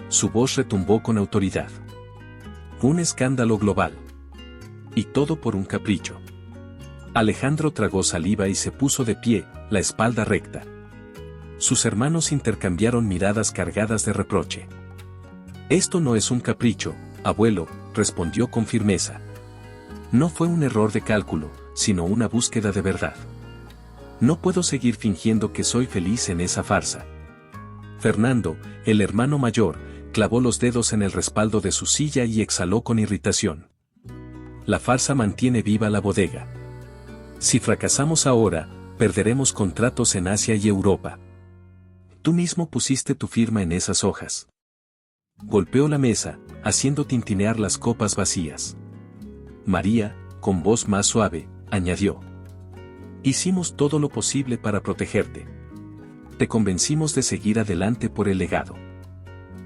Su voz retumbó con autoridad. «Un escándalo global. Y todo por un capricho». Alejandro tragó saliva y se puso de pie, la espalda recta. Sus hermanos intercambiaron miradas cargadas de reproche. «Esto no es un capricho, abuelo», respondió con firmeza. «No fue un error de cálculo, sino una búsqueda de verdad. No puedo seguir fingiendo que soy feliz en esa farsa». Fernando, el hermano mayor, clavó los dedos en el respaldo de su silla y exhaló con irritación. «La farsa mantiene viva la bodega. Si fracasamos ahora, perderemos contratos en Asia y Europa. Tú mismo pusiste tu firma en esas hojas». Golpeó la mesa, haciendo tintinear las copas vacías. María, con voz más suave, añadió: «Hicimos todo lo posible para protegerte. Te convencimos de seguir adelante por el legado.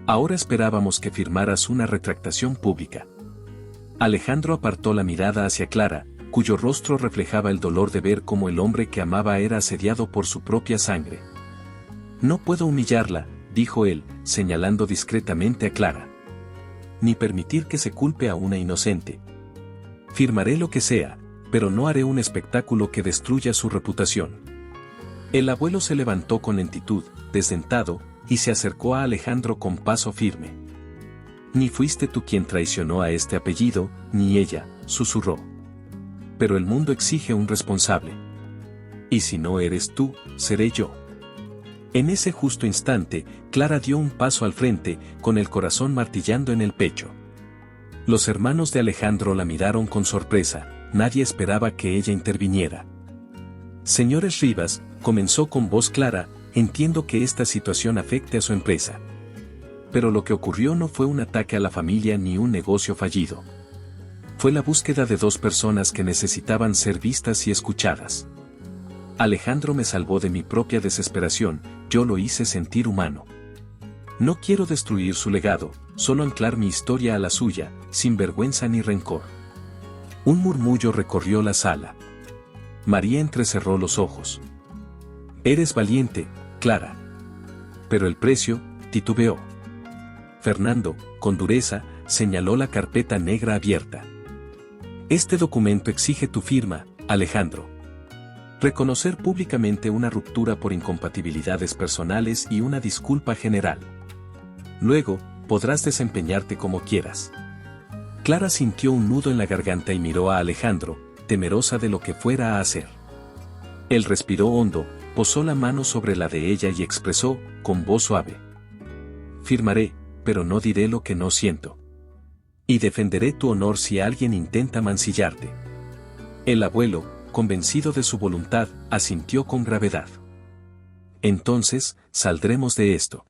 Ahora esperábamos que firmaras una retractación pública». Alejandro apartó la mirada hacia Clara, cuyo rostro reflejaba el dolor de ver cómo el hombre que amaba era asediado por su propia sangre. «No puedo humillarla», dijo él, señalando discretamente a Clara. «Ni permitir que se culpe a una inocente. Firmaré lo que sea, pero no haré un espectáculo que destruya su reputación». El abuelo se levantó con lentitud, desdentado, y se acercó a Alejandro con paso firme. «Ni fuiste tú quien traicionó a este apellido, ni ella», susurró. «Pero el mundo exige un responsable. Y si no eres tú, seré yo». En ese justo instante, Clara dio un paso al frente, con el corazón martillando en el pecho. Los hermanos de Alejandro la miraron con sorpresa, nadie esperaba que ella interviniera. «Señores Rivas», comenzó con voz clara, «entiendo que esta situación afecte a su empresa. Pero lo que ocurrió no fue un ataque a la familia ni un negocio fallido. Fue la búsqueda de dos personas que necesitaban ser vistas y escuchadas. Alejandro me salvó de mi propia desesperación, yo lo hice sentir humano. No quiero destruir su legado, solo anclar mi historia a la suya, sin vergüenza ni rencor». Un murmullo recorrió la sala. María entrecerró los ojos. «Eres valiente, Clara». «Pero el precio», titubeó. Fernando, con dureza, señaló la carpeta negra abierta. «Este documento exige tu firma, Alejandro. Reconocer públicamente una ruptura por incompatibilidades personales y una disculpa general. Luego, podrás desempeñarte como quieras». Clara sintió un nudo en la garganta y miró a Alejandro, temerosa de lo que fuera a hacer. Él respiró hondo, posó la mano sobre la de ella y expresó, con voz suave: «Firmaré, pero no diré lo que no siento. Y defenderé tu honor si alguien intenta mancillarte». El abuelo, convencido de su voluntad, asintió con gravedad. «Entonces, saldremos de esto.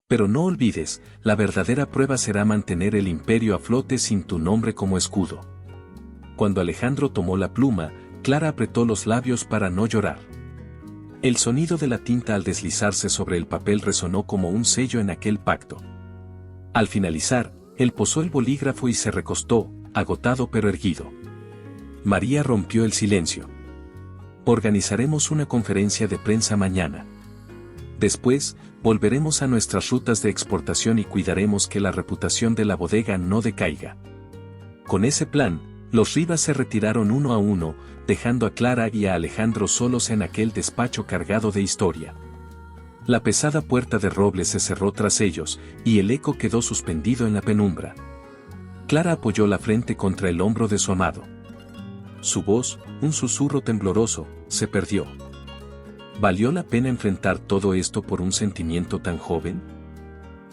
Pero no olvides, la verdadera prueba será mantener el imperio a flote sin tu nombre como escudo». Cuando Alejandro tomó la pluma, Clara apretó los labios para no llorar. El sonido de la tinta al deslizarse sobre el papel resonó como un sello en aquel pacto. Al finalizar, él posó el bolígrafo y se recostó, agotado pero erguido. María rompió el silencio. Organizaremos una conferencia de prensa mañana. Después, volveremos a nuestras rutas de exportación y cuidaremos que la reputación de la bodega no decaiga. Con ese plan, los Rivas se retiraron uno a uno, dejando a Clara y a Alejandro solos en aquel despacho cargado de historia. La pesada puerta de roble se cerró tras ellos, y el eco quedó suspendido en la penumbra. Clara apoyó la frente contra el hombro de su amado. Su voz, un susurro tembloroso, se perdió. ¿Valió la pena enfrentar todo esto por un sentimiento tan joven?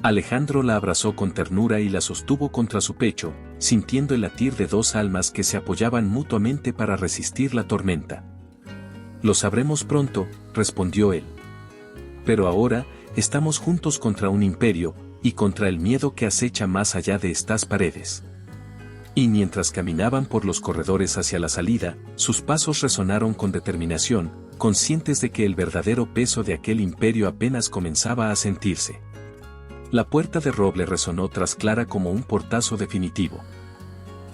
Alejandro la abrazó con ternura y la sostuvo contra su pecho, sintiendo el latir de dos almas que se apoyaban mutuamente para resistir la tormenta. Lo sabremos pronto, respondió él. Pero ahora, estamos juntos contra un imperio, y contra el miedo que acecha más allá de estas paredes. Y mientras caminaban por los corredores hacia la salida, sus pasos resonaron con determinación, conscientes de que el verdadero peso de aquel imperio apenas comenzaba a sentirse. La puerta de roble resonó tras Clara como un portazo definitivo.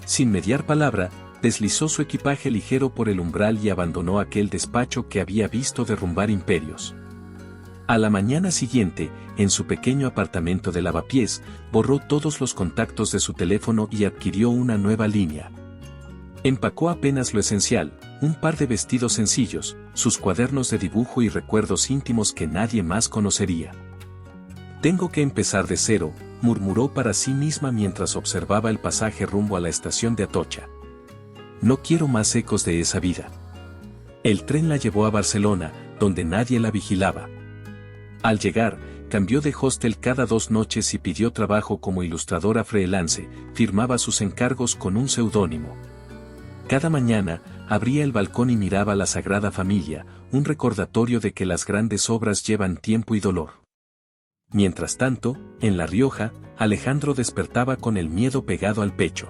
Sin mediar palabra, deslizó su equipaje ligero por el umbral y abandonó aquel despacho que había visto derrumbar imperios. A la mañana siguiente, en su pequeño apartamento de Lavapiés, borró todos los contactos de su teléfono y adquirió una nueva línea. Empacó apenas lo esencial, un par de vestidos sencillos, sus cuadernos de dibujo y recuerdos íntimos que nadie más conocería. Tengo que empezar de cero, murmuró para sí misma mientras observaba el pasaje rumbo a la estación de Atocha. No quiero más ecos de esa vida. El tren la llevó a Barcelona, donde nadie la vigilaba. Al llegar, cambió de hostel cada 2 noches y pidió trabajo como ilustradora freelance, firmaba sus encargos con un seudónimo. Cada mañana, abría el balcón y miraba la Sagrada Familia, un recordatorio de que las grandes obras llevan tiempo y dolor. Mientras tanto, en La Rioja, Alejandro despertaba con el miedo pegado al pecho.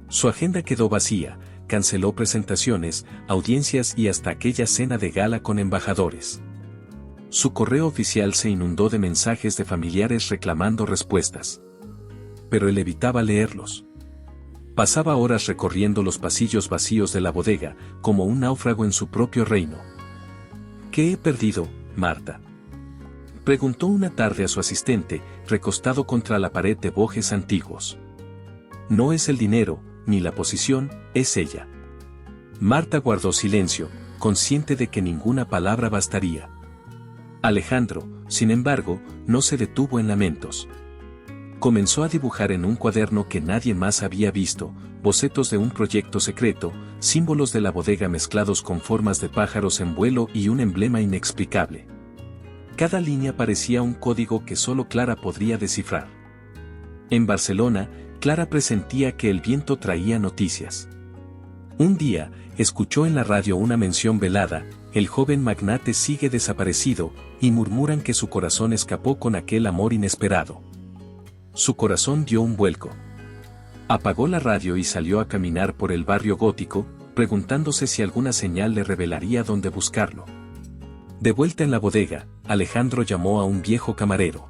Su agenda quedó vacía, canceló presentaciones, audiencias y hasta aquella cena de gala con embajadores. Su correo oficial se inundó de mensajes de familiares reclamando respuestas. Pero él evitaba leerlos. Pasaba horas recorriendo los pasillos vacíos de la bodega, como un náufrago en su propio reino. ¿Qué he perdido, Marta?, preguntó una tarde a su asistente, recostado contra la pared de bojes antiguos. No es el dinero, ni la posición, es ella. Marta guardó silencio, consciente de que ninguna palabra bastaría. Alejandro, sin embargo, no se detuvo en lamentos. Comenzó a dibujar en un cuaderno que nadie más había visto, bocetos de un proyecto secreto, símbolos de la bodega mezclados con formas de pájaros en vuelo y un emblema inexplicable. Cada línea parecía un código que solo Clara podría descifrar. En Barcelona, Clara presentía que el viento traía noticias. Un día, escuchó en la radio una mención velada: el joven magnate sigue desaparecido, y murmuran que su corazón escapó con aquel amor inesperado. Su corazón dio un vuelco. Apagó la radio y salió a caminar por el barrio gótico, preguntándose si alguna señal le revelaría dónde buscarlo. De vuelta en la bodega, Alejandro llamó a un viejo camarero.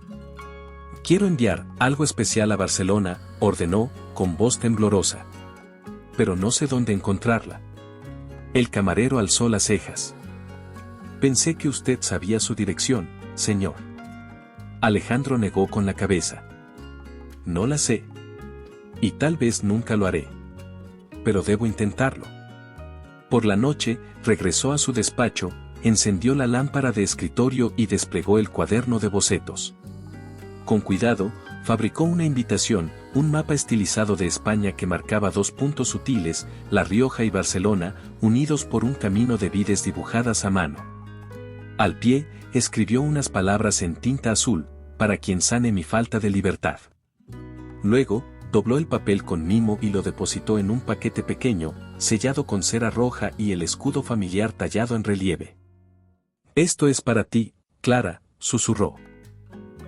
«Quiero enviar algo especial a Barcelona», ordenó, con voz temblorosa. «Pero no sé dónde encontrarla». El camarero alzó las cejas. «Pensé que usted sabía su dirección, señor». Alejandro negó con la cabeza. «No la sé. Y tal vez nunca lo haré. Pero debo intentarlo». Por la noche, regresó a su despacho, encendió la lámpara de escritorio y desplegó el cuaderno de bocetos. Con cuidado, fabricó una invitación, un mapa estilizado de España que marcaba 2 puntos sutiles, La Rioja y Barcelona, unidos por un camino de vides dibujadas a mano. Al pie, escribió unas palabras en tinta azul: «Para quien sane mi falta de libertad». Luego, dobló el papel con mimo y lo depositó en un paquete pequeño, sellado con cera roja y el escudo familiar tallado en relieve. «Esto es para ti, Clara», susurró.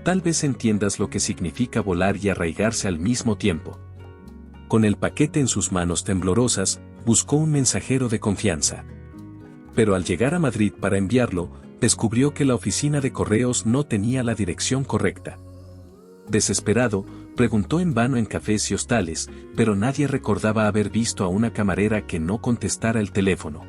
«Tal vez entiendas lo que significa volar y arraigarse al mismo tiempo». Con el paquete en sus manos temblorosas, Buscó un mensajero de confianza. Pero al llegar a Madrid para enviarlo, descubrió que la oficina de correos no tenía la dirección correcta. Desesperado, preguntó en vano en cafés y hostales, pero nadie recordaba haber visto a una camarera que no contestara el teléfono.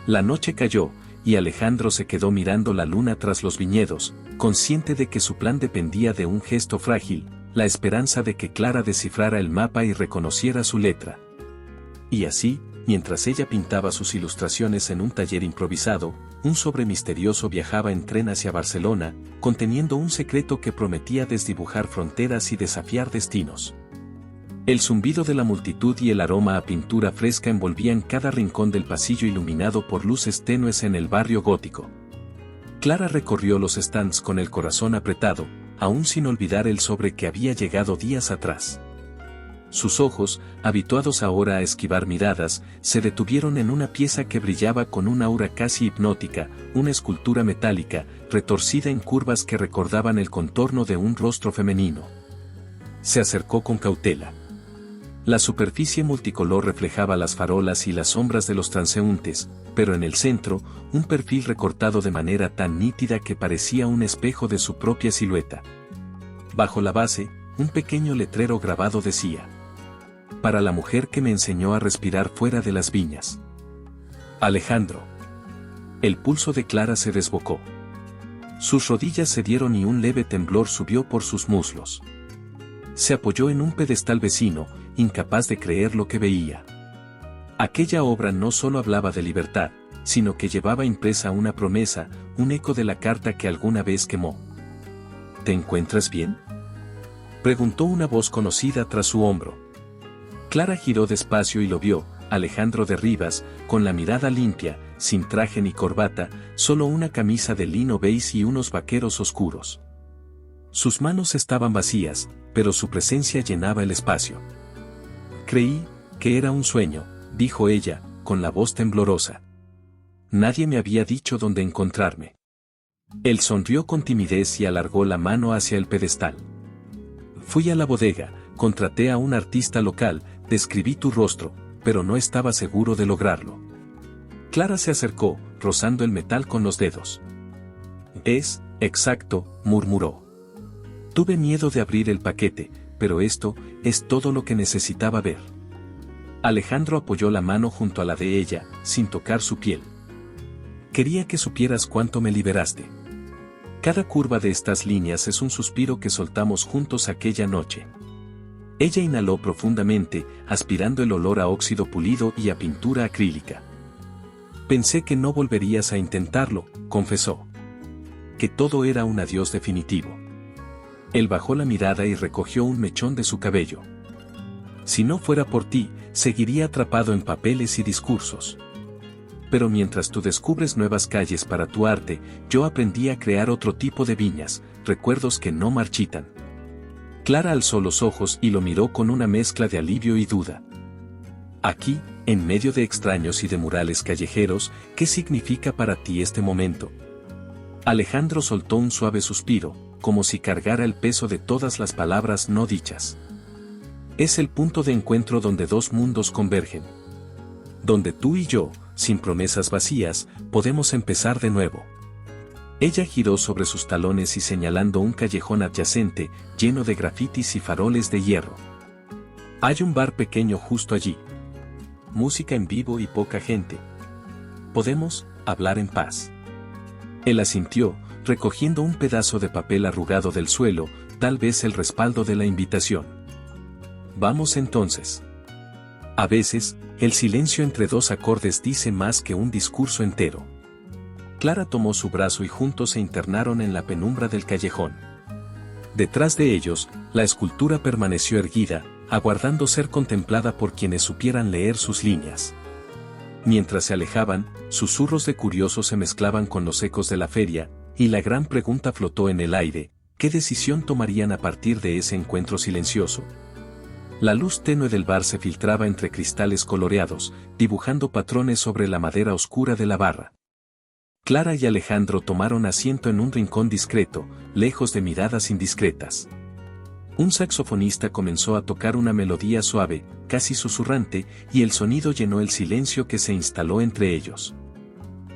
La noche cayó, y Alejandro se quedó mirando la luna tras los viñedos, consciente de que su plan dependía de un gesto frágil, la esperanza de que Clara descifrara el mapa y reconociera su letra. Y así, mientras ella pintaba sus ilustraciones en un taller improvisado, un sobre misterioso viajaba en tren hacia Barcelona, conteniendo un secreto que prometía desdibujar fronteras y desafiar destinos. El zumbido de la multitud y el aroma a pintura fresca envolvían cada rincón del pasillo iluminado por luces tenues en el barrio gótico. Clara recorrió los stands con el corazón apretado, aún sin olvidar el sobre que había llegado días atrás. Sus ojos, habituados ahora a esquivar miradas, se detuvieron en una pieza que brillaba con una aura casi hipnótica, una escultura metálica, retorcida en curvas que recordaban el contorno de un rostro femenino. Se acercó con cautela. La superficie multicolor reflejaba las farolas y las sombras de los transeúntes, pero en el centro, un perfil recortado de manera tan nítida que parecía un espejo de su propia silueta. Bajo la base, un pequeño letrero grabado decía: para la mujer que me enseñó a respirar fuera de las viñas. Alejandro. El pulso de Clara se desbocó. Sus rodillas cedieron y un leve temblor subió por sus muslos. Se apoyó en un pedestal vecino, incapaz de creer lo que veía. Aquella obra no solo hablaba de libertad, sino que llevaba impresa una promesa, un eco de la carta que alguna vez quemó. ¿Te encuentras bien?, preguntó una voz conocida tras su hombro. Clara giró despacio y lo vio, Alejandro de Rivas, con la mirada limpia, sin traje ni corbata, solo una camisa de lino beige y unos vaqueros oscuros. Sus manos estaban vacías, pero su presencia llenaba el espacio. Creí que era un sueño, dijo ella, con la voz temblorosa. Nadie me había dicho dónde encontrarme. Él sonrió con timidez y alargó la mano hacia el pedestal. Fui a la bodega, contraté a un artista local, describí tu rostro, pero no estaba seguro de lograrlo. Clara se acercó, rozando el metal con los dedos. Es, exacto, murmuró. Tuve miedo de abrir el paquete, pero esto es todo lo que necesitaba ver. Alejandro apoyó la mano junto a la de ella, sin tocar su piel. Quería que supieras cuánto me liberaste. Cada curva de estas líneas es un suspiro que soltamos juntos aquella noche. Ella inhaló profundamente, aspirando el olor a óxido pulido y a pintura acrílica. Pensé que no volverías a intentarlo, confesó. Que todo era un adiós definitivo. Él bajó la mirada y recogió un mechón de su cabello. Si no fuera por ti, seguiría atrapado en papeles y discursos. Pero mientras tú descubres nuevas calles para tu arte, yo aprendí a crear otro tipo de viñas, recuerdos que no marchitan. Clara alzó los ojos y lo miró con una mezcla de alivio y duda. Aquí, en medio de extraños y de murales callejeros, ¿qué significa para ti este momento? Alejandro soltó un suave suspiro, como si cargara el peso de todas las palabras no dichas. Es el punto de encuentro donde dos mundos convergen. Donde tú y yo, sin promesas vacías, podemos empezar de nuevo. Ella giró sobre sus talones y señalando un callejón adyacente, lleno de grafitis y faroles de hierro. Hay un bar pequeño justo allí. Música en vivo y poca gente. Podemos hablar en paz. Él asintió, recogiendo un pedazo de papel arrugado del suelo, tal vez el respaldo de la invitación. Vamos entonces. A veces, el silencio entre dos acordes dice más que un discurso entero. Clara tomó su brazo y juntos se internaron en la penumbra del callejón. Detrás de ellos, la escultura permaneció erguida, aguardando ser contemplada por quienes supieran leer sus líneas. Mientras se alejaban, susurros de curiosos se mezclaban con los ecos de la feria, y la gran pregunta flotó en el aire: ¿qué decisión tomarían a partir de ese encuentro silencioso? La luz tenue del bar se filtraba entre cristales coloreados, dibujando patrones sobre la madera oscura de la barra. Clara y Alejandro tomaron asiento en un rincón discreto, lejos de miradas indiscretas. Un saxofonista comenzó a tocar una melodía suave, casi susurrante, y el sonido llenó el silencio que se instaló entre ellos.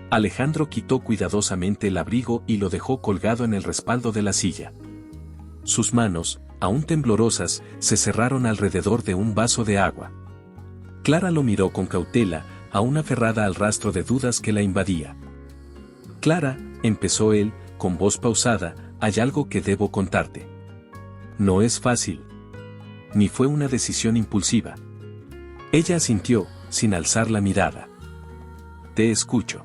Alejandro quitó cuidadosamente el abrigo y lo dejó colgado en el respaldo de la silla. Sus manos, aún temblorosas, se cerraron alrededor de un vaso de agua. Clara lo miró con cautela, aún aferrada al rastro de dudas que la invadía. Clara, empezó él, con voz pausada, hay algo que debo contarte. No es fácil. Ni fue una decisión impulsiva. Ella asintió, sin alzar la mirada. Te escucho.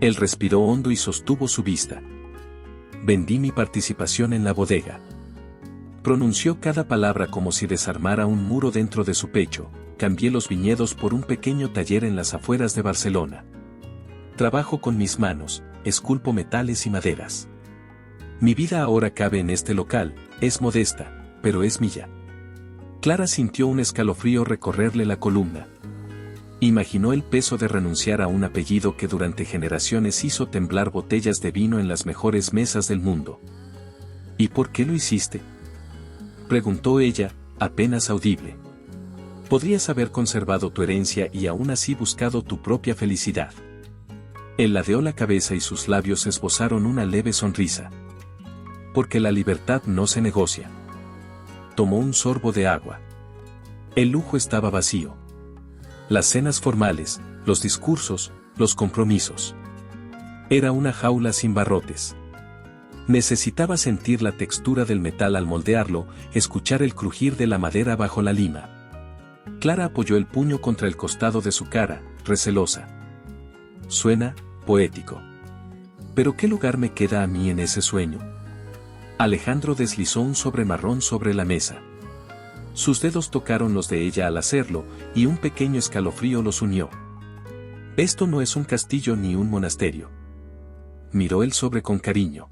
Él respiró hondo y sostuvo su vista. Vendí mi participación en la bodega. Pronunció cada palabra como si desarmara un muro dentro de su pecho. Cambié los viñedos por un pequeño taller en las afueras de Barcelona. Trabajo con mis manos, esculpo metales y maderas. Mi vida ahora cabe en este local, es modesta, pero es mía. Clara sintió un escalofrío recorrerle la columna. Imaginó el peso de renunciar a un apellido que durante generaciones hizo temblar botellas de vino en las mejores mesas del mundo. ¿Y por qué lo hiciste?, preguntó ella, apenas audible. Podrías haber conservado tu herencia y aún así buscado tu propia felicidad. Él ladeó la cabeza y sus labios esbozaron una leve sonrisa. Porque la libertad no se negocia. Tomó un sorbo de agua. El lujo estaba vacío. Las cenas formales, los discursos, los compromisos. Era una jaula sin barrotes. Necesitaba sentir la textura del metal al moldearlo, escuchar el crujir de la madera bajo la lima. Clara apoyó el puño contra el costado de su cara, recelosa. Suena poético. ¿Pero qué lugar me queda a mí en ese sueño? Alejandro deslizó un sobre marrón sobre la mesa. Sus dedos tocaron los de ella al hacerlo, y un pequeño escalofrío los unió. Esto no es un castillo ni un monasterio. Miró el sobre con cariño.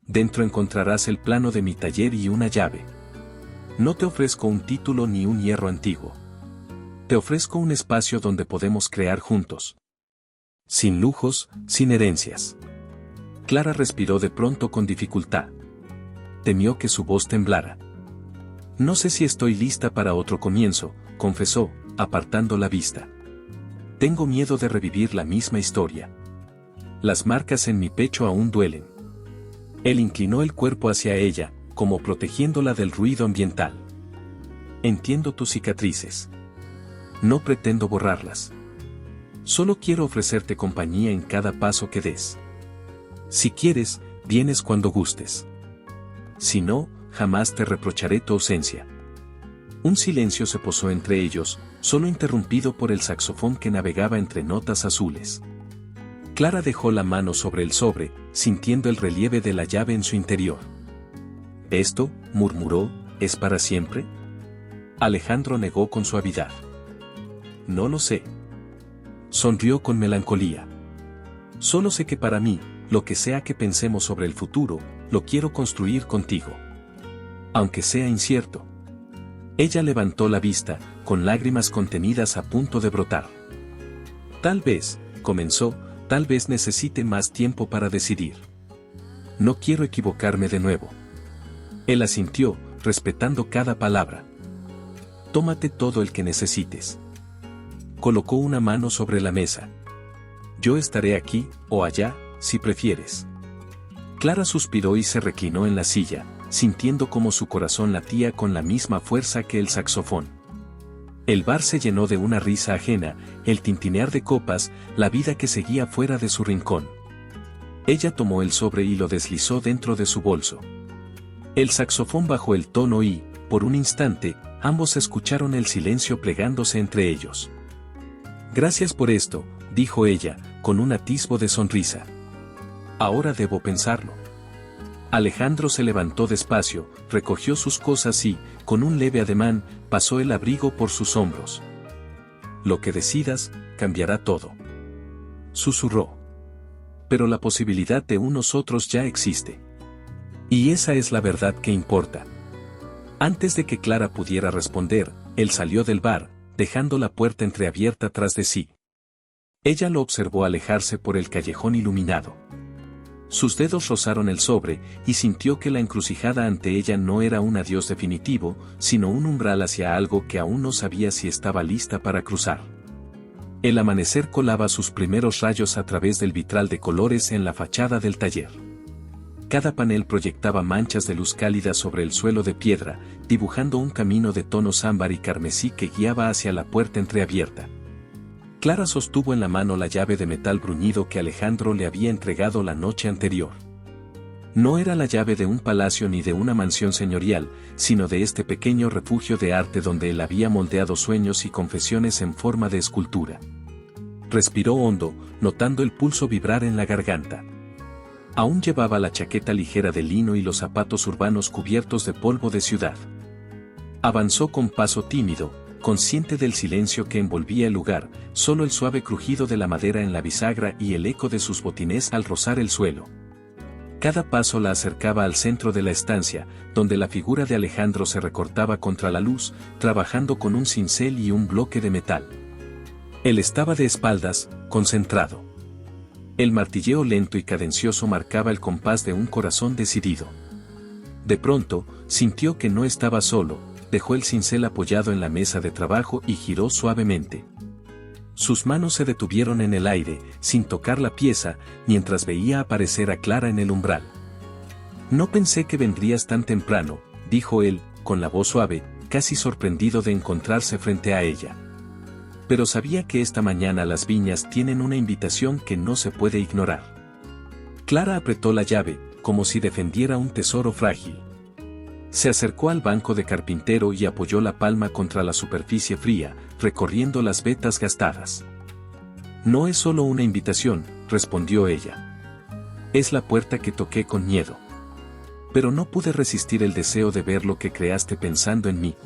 Dentro encontrarás el plano de mi taller y una llave. No te ofrezco un título ni un hierro antiguo. Te ofrezco un espacio donde podemos crear juntos. Sin lujos, sin herencias. Clara respiró de pronto con dificultad. Temió que su voz temblara. No sé si estoy lista para otro comienzo, confesó, apartando la vista. Tengo miedo de revivir la misma historia. Las marcas en mi pecho aún duelen. Él inclinó el cuerpo hacia ella, como protegiéndola del ruido ambiental. Entiendo tus cicatrices. No pretendo borrarlas. Solo quiero ofrecerte compañía en cada paso que des. Si quieres, vienes cuando gustes. Si no, jamás te reprocharé tu ausencia. Un silencio se posó entre ellos, solo interrumpido por el saxofón que navegaba entre notas azules. Clara dejó la mano sobre el sobre, sintiendo el relieve de la llave en su interior. «¿Esto», murmuró, «es para siempre?» Alejandro negó con suavidad. «No lo sé». Sonrió con melancolía. «Solo sé que para mí, lo que sea que pensemos sobre el futuro, lo quiero construir contigo. Aunque sea incierto». Ella levantó la vista, con lágrimas contenidas a punto de brotar. «Tal vez», comenzó, «tal vez necesite más tiempo para decidir. No quiero equivocarme de nuevo». Él asintió, respetando cada palabra. «Tómate todo el que necesites». Colocó una mano sobre la mesa. «Yo estaré aquí, o allá, si prefieres». Clara suspiró y se reclinó en la silla, sintiendo como su corazón latía con la misma fuerza que el saxofón. El bar se llenó de una risa ajena, el tintinear de copas, la vida que seguía fuera de su rincón. Ella tomó el sobre y lo deslizó dentro de su bolso. El saxofón bajó el tono y, por un instante, ambos escucharon el silencio plegándose entre ellos. «Gracias por esto», dijo ella, con un atisbo de sonrisa. «Ahora debo pensarlo». Alejandro se levantó despacio, recogió sus cosas y, con un leve ademán, pasó el abrigo por sus hombros. «Lo que decidas, cambiará todo», susurró. «Pero la posibilidad de unos otros ya existe. Y esa es la verdad que importa». Antes de que Clara pudiera responder, él salió del bar, dejando la puerta entreabierta tras de sí. Ella lo observó alejarse por el callejón iluminado. Sus dedos rozaron el sobre, y sintió que la encrucijada ante ella no era un adiós definitivo, sino un umbral hacia algo que aún no sabía si estaba lista para cruzar. El amanecer colaba sus primeros rayos a través del vitral de colores en la fachada del taller. Cada panel proyectaba manchas de luz cálida sobre el suelo de piedra, dibujando un camino de tonos ámbar y carmesí que guiaba hacia la puerta entreabierta. Clara sostuvo en la mano la llave de metal bruñido que Alejandro le había entregado la noche anterior. No era la llave de un palacio ni de una mansión señorial, sino de este pequeño refugio de arte donde él había moldeado sueños y confesiones en forma de escultura. Respiró hondo, notando el pulso vibrar en la garganta. Aún llevaba la chaqueta ligera de lino y los zapatos urbanos cubiertos de polvo de ciudad. Avanzó con paso tímido, consciente del silencio que envolvía el lugar, solo el suave crujido de la madera en la bisagra y el eco de sus botines al rozar el suelo. Cada paso la acercaba al centro de la estancia, donde la figura de Alejandro se recortaba contra la luz, trabajando con un cincel y un bloque de metal. Él estaba de espaldas, concentrado. El martilleo lento y cadencioso marcaba el compás de un corazón decidido. De pronto, sintió que no estaba solo. Dejó el cincel apoyado en la mesa de trabajo y giró suavemente. Sus manos se detuvieron en el aire, sin tocar la pieza, mientras veía aparecer a Clara en el umbral. «No pensé que vendrías tan temprano», dijo él, con la voz suave, casi sorprendido de encontrarse frente a ella. «Pero sabía que esta mañana las viñas tienen una invitación que no se puede ignorar». Clara apretó la llave, como si defendiera un tesoro frágil. Se acercó al banco de carpintero y apoyó la palma contra la superficie fría, recorriendo las vetas gastadas. «No es solo una invitación», respondió ella. «Es la puerta que toqué con miedo. Pero no pude resistir el deseo de ver lo que creaste pensando en mí».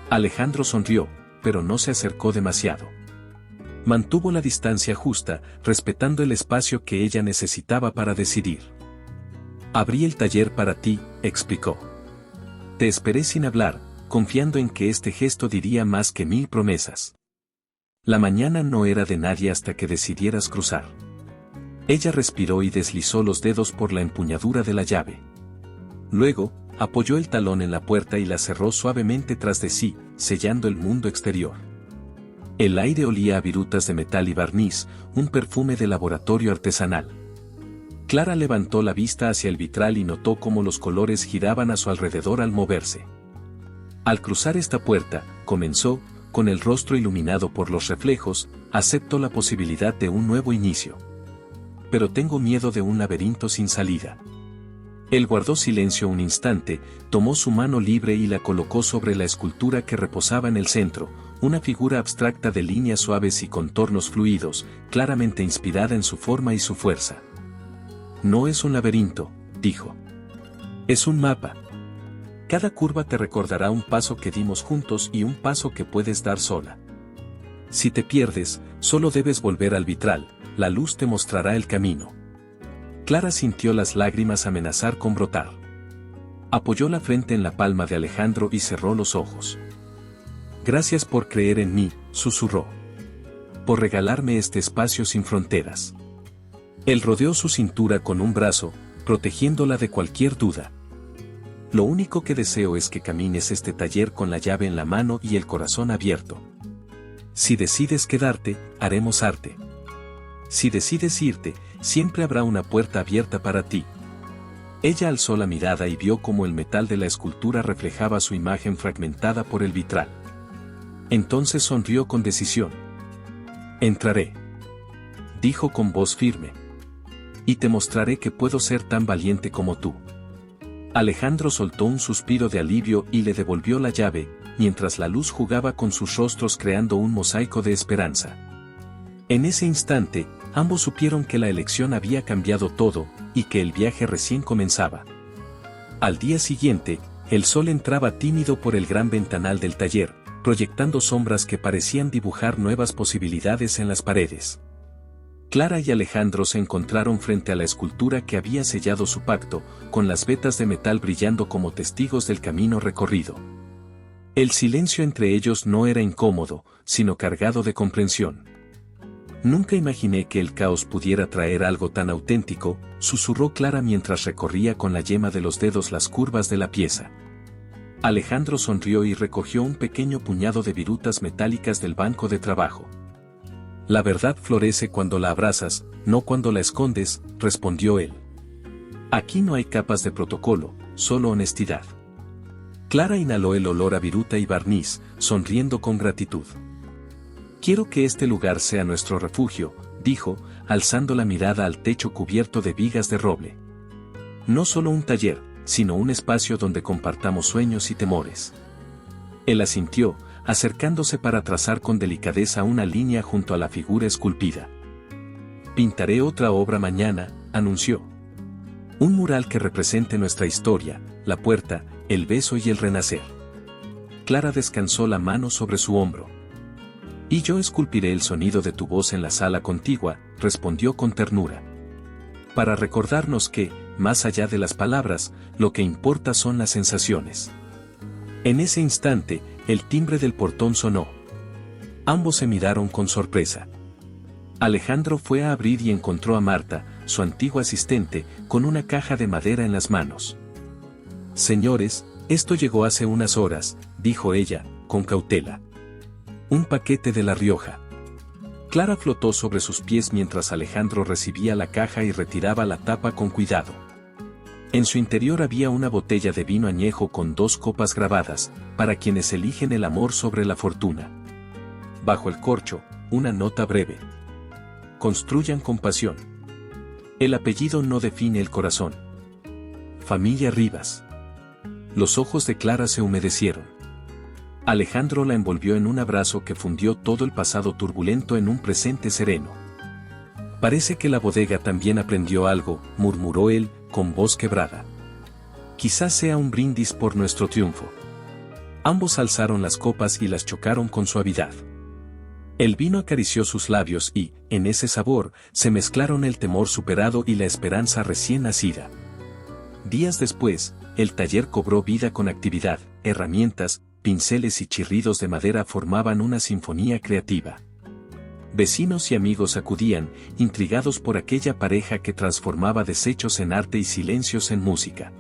Alejandro sonrió, pero no se acercó demasiado. Mantuvo la distancia justa, respetando el espacio que ella necesitaba para decidir. «Abrí el taller para ti», explicó. «Te esperé sin hablar, confiando en que este gesto diría más que 1000 promesas. La mañana no era de nadie hasta que decidieras cruzar». Ella respiró y deslizó los dedos por la empuñadura de la llave. Luego, apoyó el talón en la puerta y la cerró suavemente tras de sí, sellando el mundo exterior. El aire olía a virutas de metal y barniz, un perfume de laboratorio artesanal. Clara levantó la vista hacia el vitral y notó cómo los colores giraban a su alrededor al moverse. «Al cruzar esta puerta», comenzó, con el rostro iluminado por los reflejos, «acepto la posibilidad de un nuevo inicio. Pero tengo miedo de un laberinto sin salida». Él guardó silencio un instante, tomó su mano libre y la colocó sobre la escultura que reposaba en el centro, una figura abstracta de líneas suaves y contornos fluidos, claramente inspirada en su forma y su fuerza. «No es un laberinto», dijo. «Es un mapa. Cada curva te recordará un paso que dimos juntos y un paso que puedes dar sola. Si te pierdes, solo debes volver al vitral, la luz te mostrará el camino». Clara sintió las lágrimas amenazar con brotar. Apoyó la frente en la palma de Alejandro y cerró los ojos. «Gracias por creer en mí», susurró. «Por regalarme este espacio sin fronteras». Él rodeó su cintura con un brazo, protegiéndola de cualquier duda. «Lo único que deseo es que camines este taller con la llave en la mano y el corazón abierto. Si decides quedarte, haremos arte. Si decides irte, siempre habrá una puerta abierta para ti». Ella alzó la mirada y vio cómo el metal de la escultura reflejaba su imagen fragmentada por el vitral. Entonces sonrió con decisión. «Entraré», dijo con voz firme. «Y te mostraré que puedo ser tan valiente como tú». Alejandro soltó un suspiro de alivio y le devolvió la llave, mientras la luz jugaba con sus rostros creando un mosaico de esperanza. En ese instante, ambos supieron que la elección había cambiado todo, y que el viaje recién comenzaba. Al día siguiente, el sol entraba tímido por el gran ventanal del taller, proyectando sombras que parecían dibujar nuevas posibilidades en las paredes. Clara y Alejandro se encontraron frente a la escultura que había sellado su pacto, con las vetas de metal brillando como testigos del camino recorrido. El silencio entre ellos no era incómodo, sino cargado de comprensión. Nunca imaginé que el caos pudiera traer algo tan auténtico, susurró Clara mientras recorría con la yema de los dedos las curvas de la pieza. Alejandro sonrió y recogió un pequeño puñado de virutas metálicas del banco de trabajo. La verdad florece cuando la abrazas, no cuando la escondes, respondió él. Aquí no hay capas de protocolo, solo honestidad. Clara inhaló el olor a viruta y barniz, sonriendo con gratitud. Quiero que este lugar sea nuestro refugio, dijo, alzando la mirada al techo cubierto de vigas de roble. No solo un taller, sino un espacio donde compartamos sueños y temores. Él asintió, acercándose para trazar con delicadeza una línea junto a la figura esculpida. Pintaré otra obra mañana, anunció. Un mural que represente nuestra historia, la puerta, el beso y el renacer. Clara descansó la mano sobre su hombro. Y yo esculpiré el sonido de tu voz en la sala contigua, respondió con ternura. Para recordarnos que, más allá de las palabras, lo que importa son las sensaciones. En ese instante, el timbre del portón sonó. Ambos se miraron con sorpresa. Alejandro fue a abrir y encontró a Marta, su antigua asistente, con una caja de madera en las manos. Señores, esto llegó hace unas horas, dijo ella, con cautela. Un paquete de La Rioja. Clara flotó sobre sus pies mientras Alejandro recibía la caja y retiraba la tapa con cuidado. En su interior había una botella de vino añejo con 2 copas grabadas, para quienes eligen el amor sobre la fortuna. Bajo el corcho, una nota breve. Construyan con pasión. El apellido no define el corazón. Familia Rivas. Los ojos de Clara se humedecieron. Alejandro la envolvió en un abrazo que fundió todo el pasado turbulento en un presente sereno. Parece que la bodega también aprendió algo, murmuró él, con voz quebrada. Quizás sea un brindis por nuestro triunfo. Ambos alzaron las copas y las chocaron con suavidad. El vino acarició sus labios y, en ese sabor, se mezclaron el temor superado y la esperanza recién nacida. Días después, el taller cobró vida con actividad, herramientas, pinceles y chirridos de madera formaban una sinfonía creativa. Vecinos y amigos acudían, intrigados por aquella pareja que transformaba desechos en arte y silencios en música.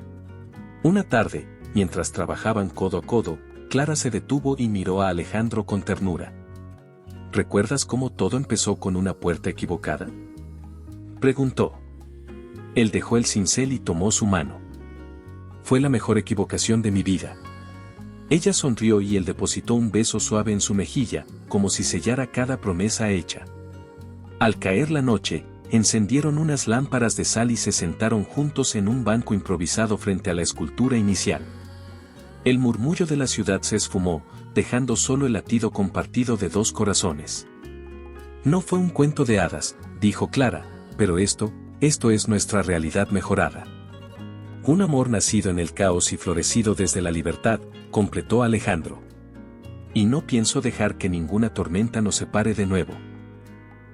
Una tarde, mientras trabajaban codo a codo, Clara se detuvo y miró a Alejandro con ternura. ¿Recuerdas cómo todo empezó con una puerta equivocada?, preguntó. Él dejó el cincel y tomó su mano. Fue la mejor equivocación de mi vida. Ella sonrió y él depositó un beso suave en su mejilla, como si sellara cada promesa hecha. Al caer la noche, encendieron unas lámparas de sal y se sentaron juntos en un banco improvisado frente a la escultura inicial. El murmullo de la ciudad se esfumó, dejando solo el latido compartido de 2 corazones. No fue un cuento de hadas, dijo Clara, pero esto es nuestra realidad mejorada. Un amor nacido en el caos y florecido desde la libertad, completó Alejandro. Y no pienso dejar que ninguna tormenta nos separe de nuevo.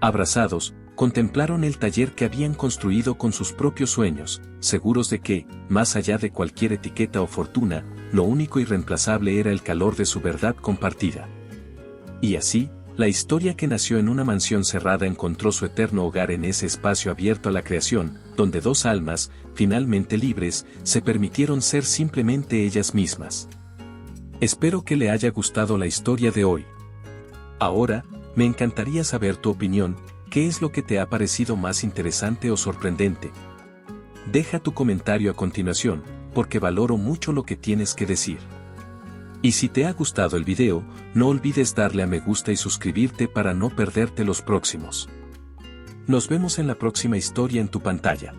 Abrazados, contemplaron el taller que habían construido con sus propios sueños, seguros de que, más allá de cualquier etiqueta o fortuna, lo único irreemplazable era el calor de su verdad compartida. Y así, la historia que nació en una mansión cerrada encontró su eterno hogar en ese espacio abierto a la creación, donde 2 almas, finalmente libres, se permitieron ser simplemente ellas mismas. Espero que le haya gustado la historia de hoy. Ahora, me encantaría saber tu opinión. ¿Qué es lo que te ha parecido más interesante o sorprendente? Deja tu comentario a continuación, porque valoro mucho lo que tienes que decir. Y si te ha gustado el video, no olvides darle a me gusta y suscribirte para no perderte los próximos. Nos vemos en la próxima historia en tu pantalla.